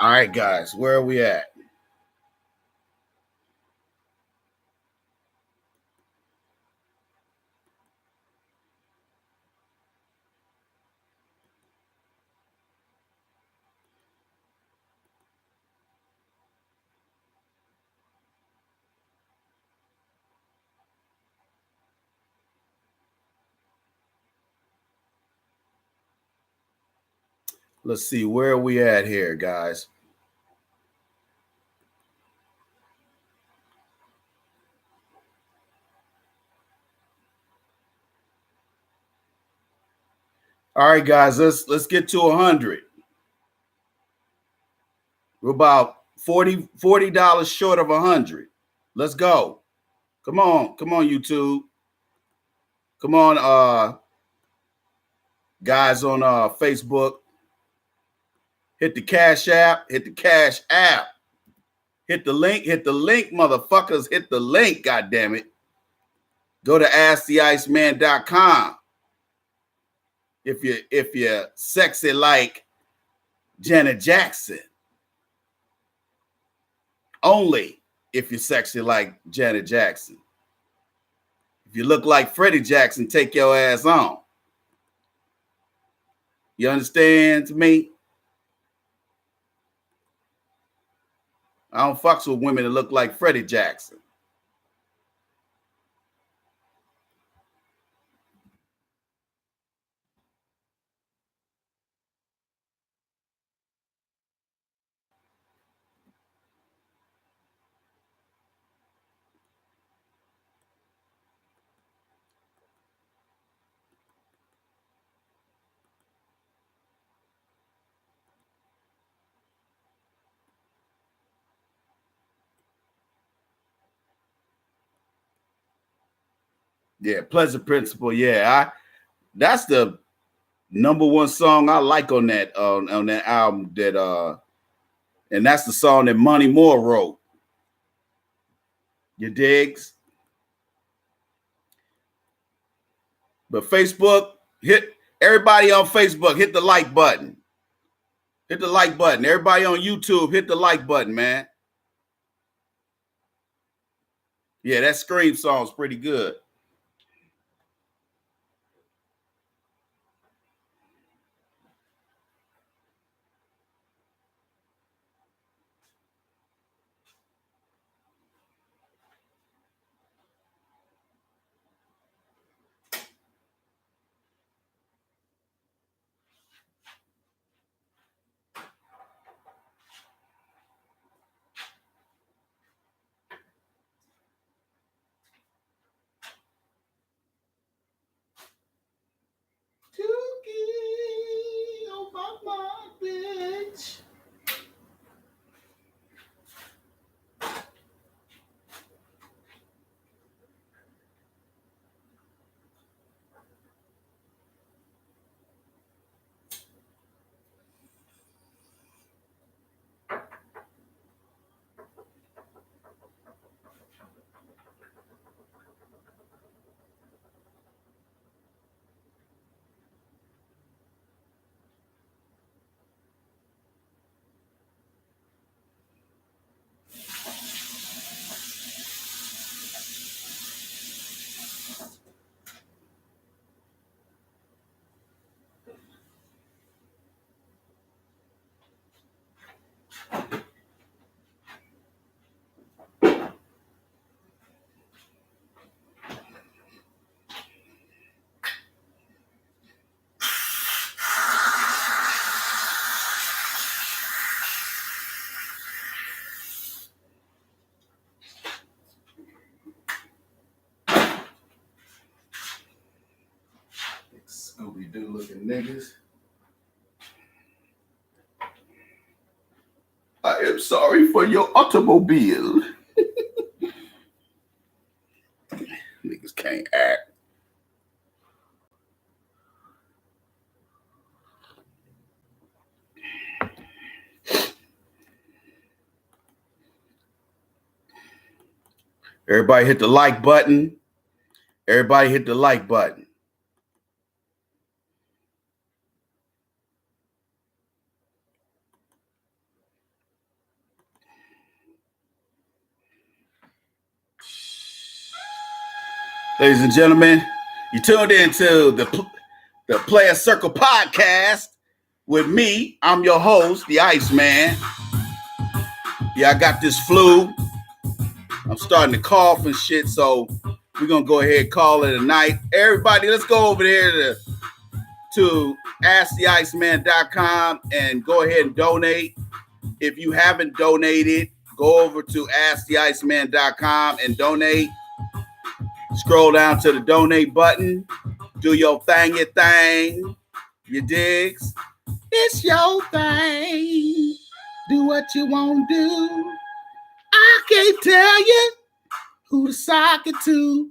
All right, guys, where are we at? Let's see, where are we at here, guys? All right, guys, let's get to 100. We're about $40 short of 100. Let's go. Come on, YouTube. Come on, guys on Facebook. Hit the Cash App. Hit the Cash App. Hit the link. Hit the link, motherfuckers. Hit the link, goddammit. Go to AskTheIceman.com. If you're sexy like Janet Jackson. Only if you're sexy like Janet Jackson. If you look like Freddie Jackson, take your ass on. You understand me? I don't fucks with women that look like Freddie Jackson. Yeah, Pleasant Principle. Yeah, that's the number one song I like on that album. And that's the song that Money Moore wrote. You digs? But Facebook, hit everybody on Facebook, hit the like button. Hit the like button. Everybody on YouTube, hit the like button, man. Yeah, that Scream song's pretty good. Bitch. Scooby-Doo looking niggas. I am sorry for your automobile. Niggas can't act. Everybody hit the like button. Everybody hit the like button. Ladies and gentlemen, you tuned into the Player Circle podcast with me. I'm your host, the Iceman. Yeah, I got this flu. I'm starting to cough and shit, so we're going to go ahead and call it a night. Everybody, let's go over there to AskTheIceman.com and go ahead and donate. If you haven't donated, go over to AskTheIceman.com and donate. Scroll down to the donate button. Do your thing, you digs? It's your thing. Do what you want to do. I can't tell you who to sock it to.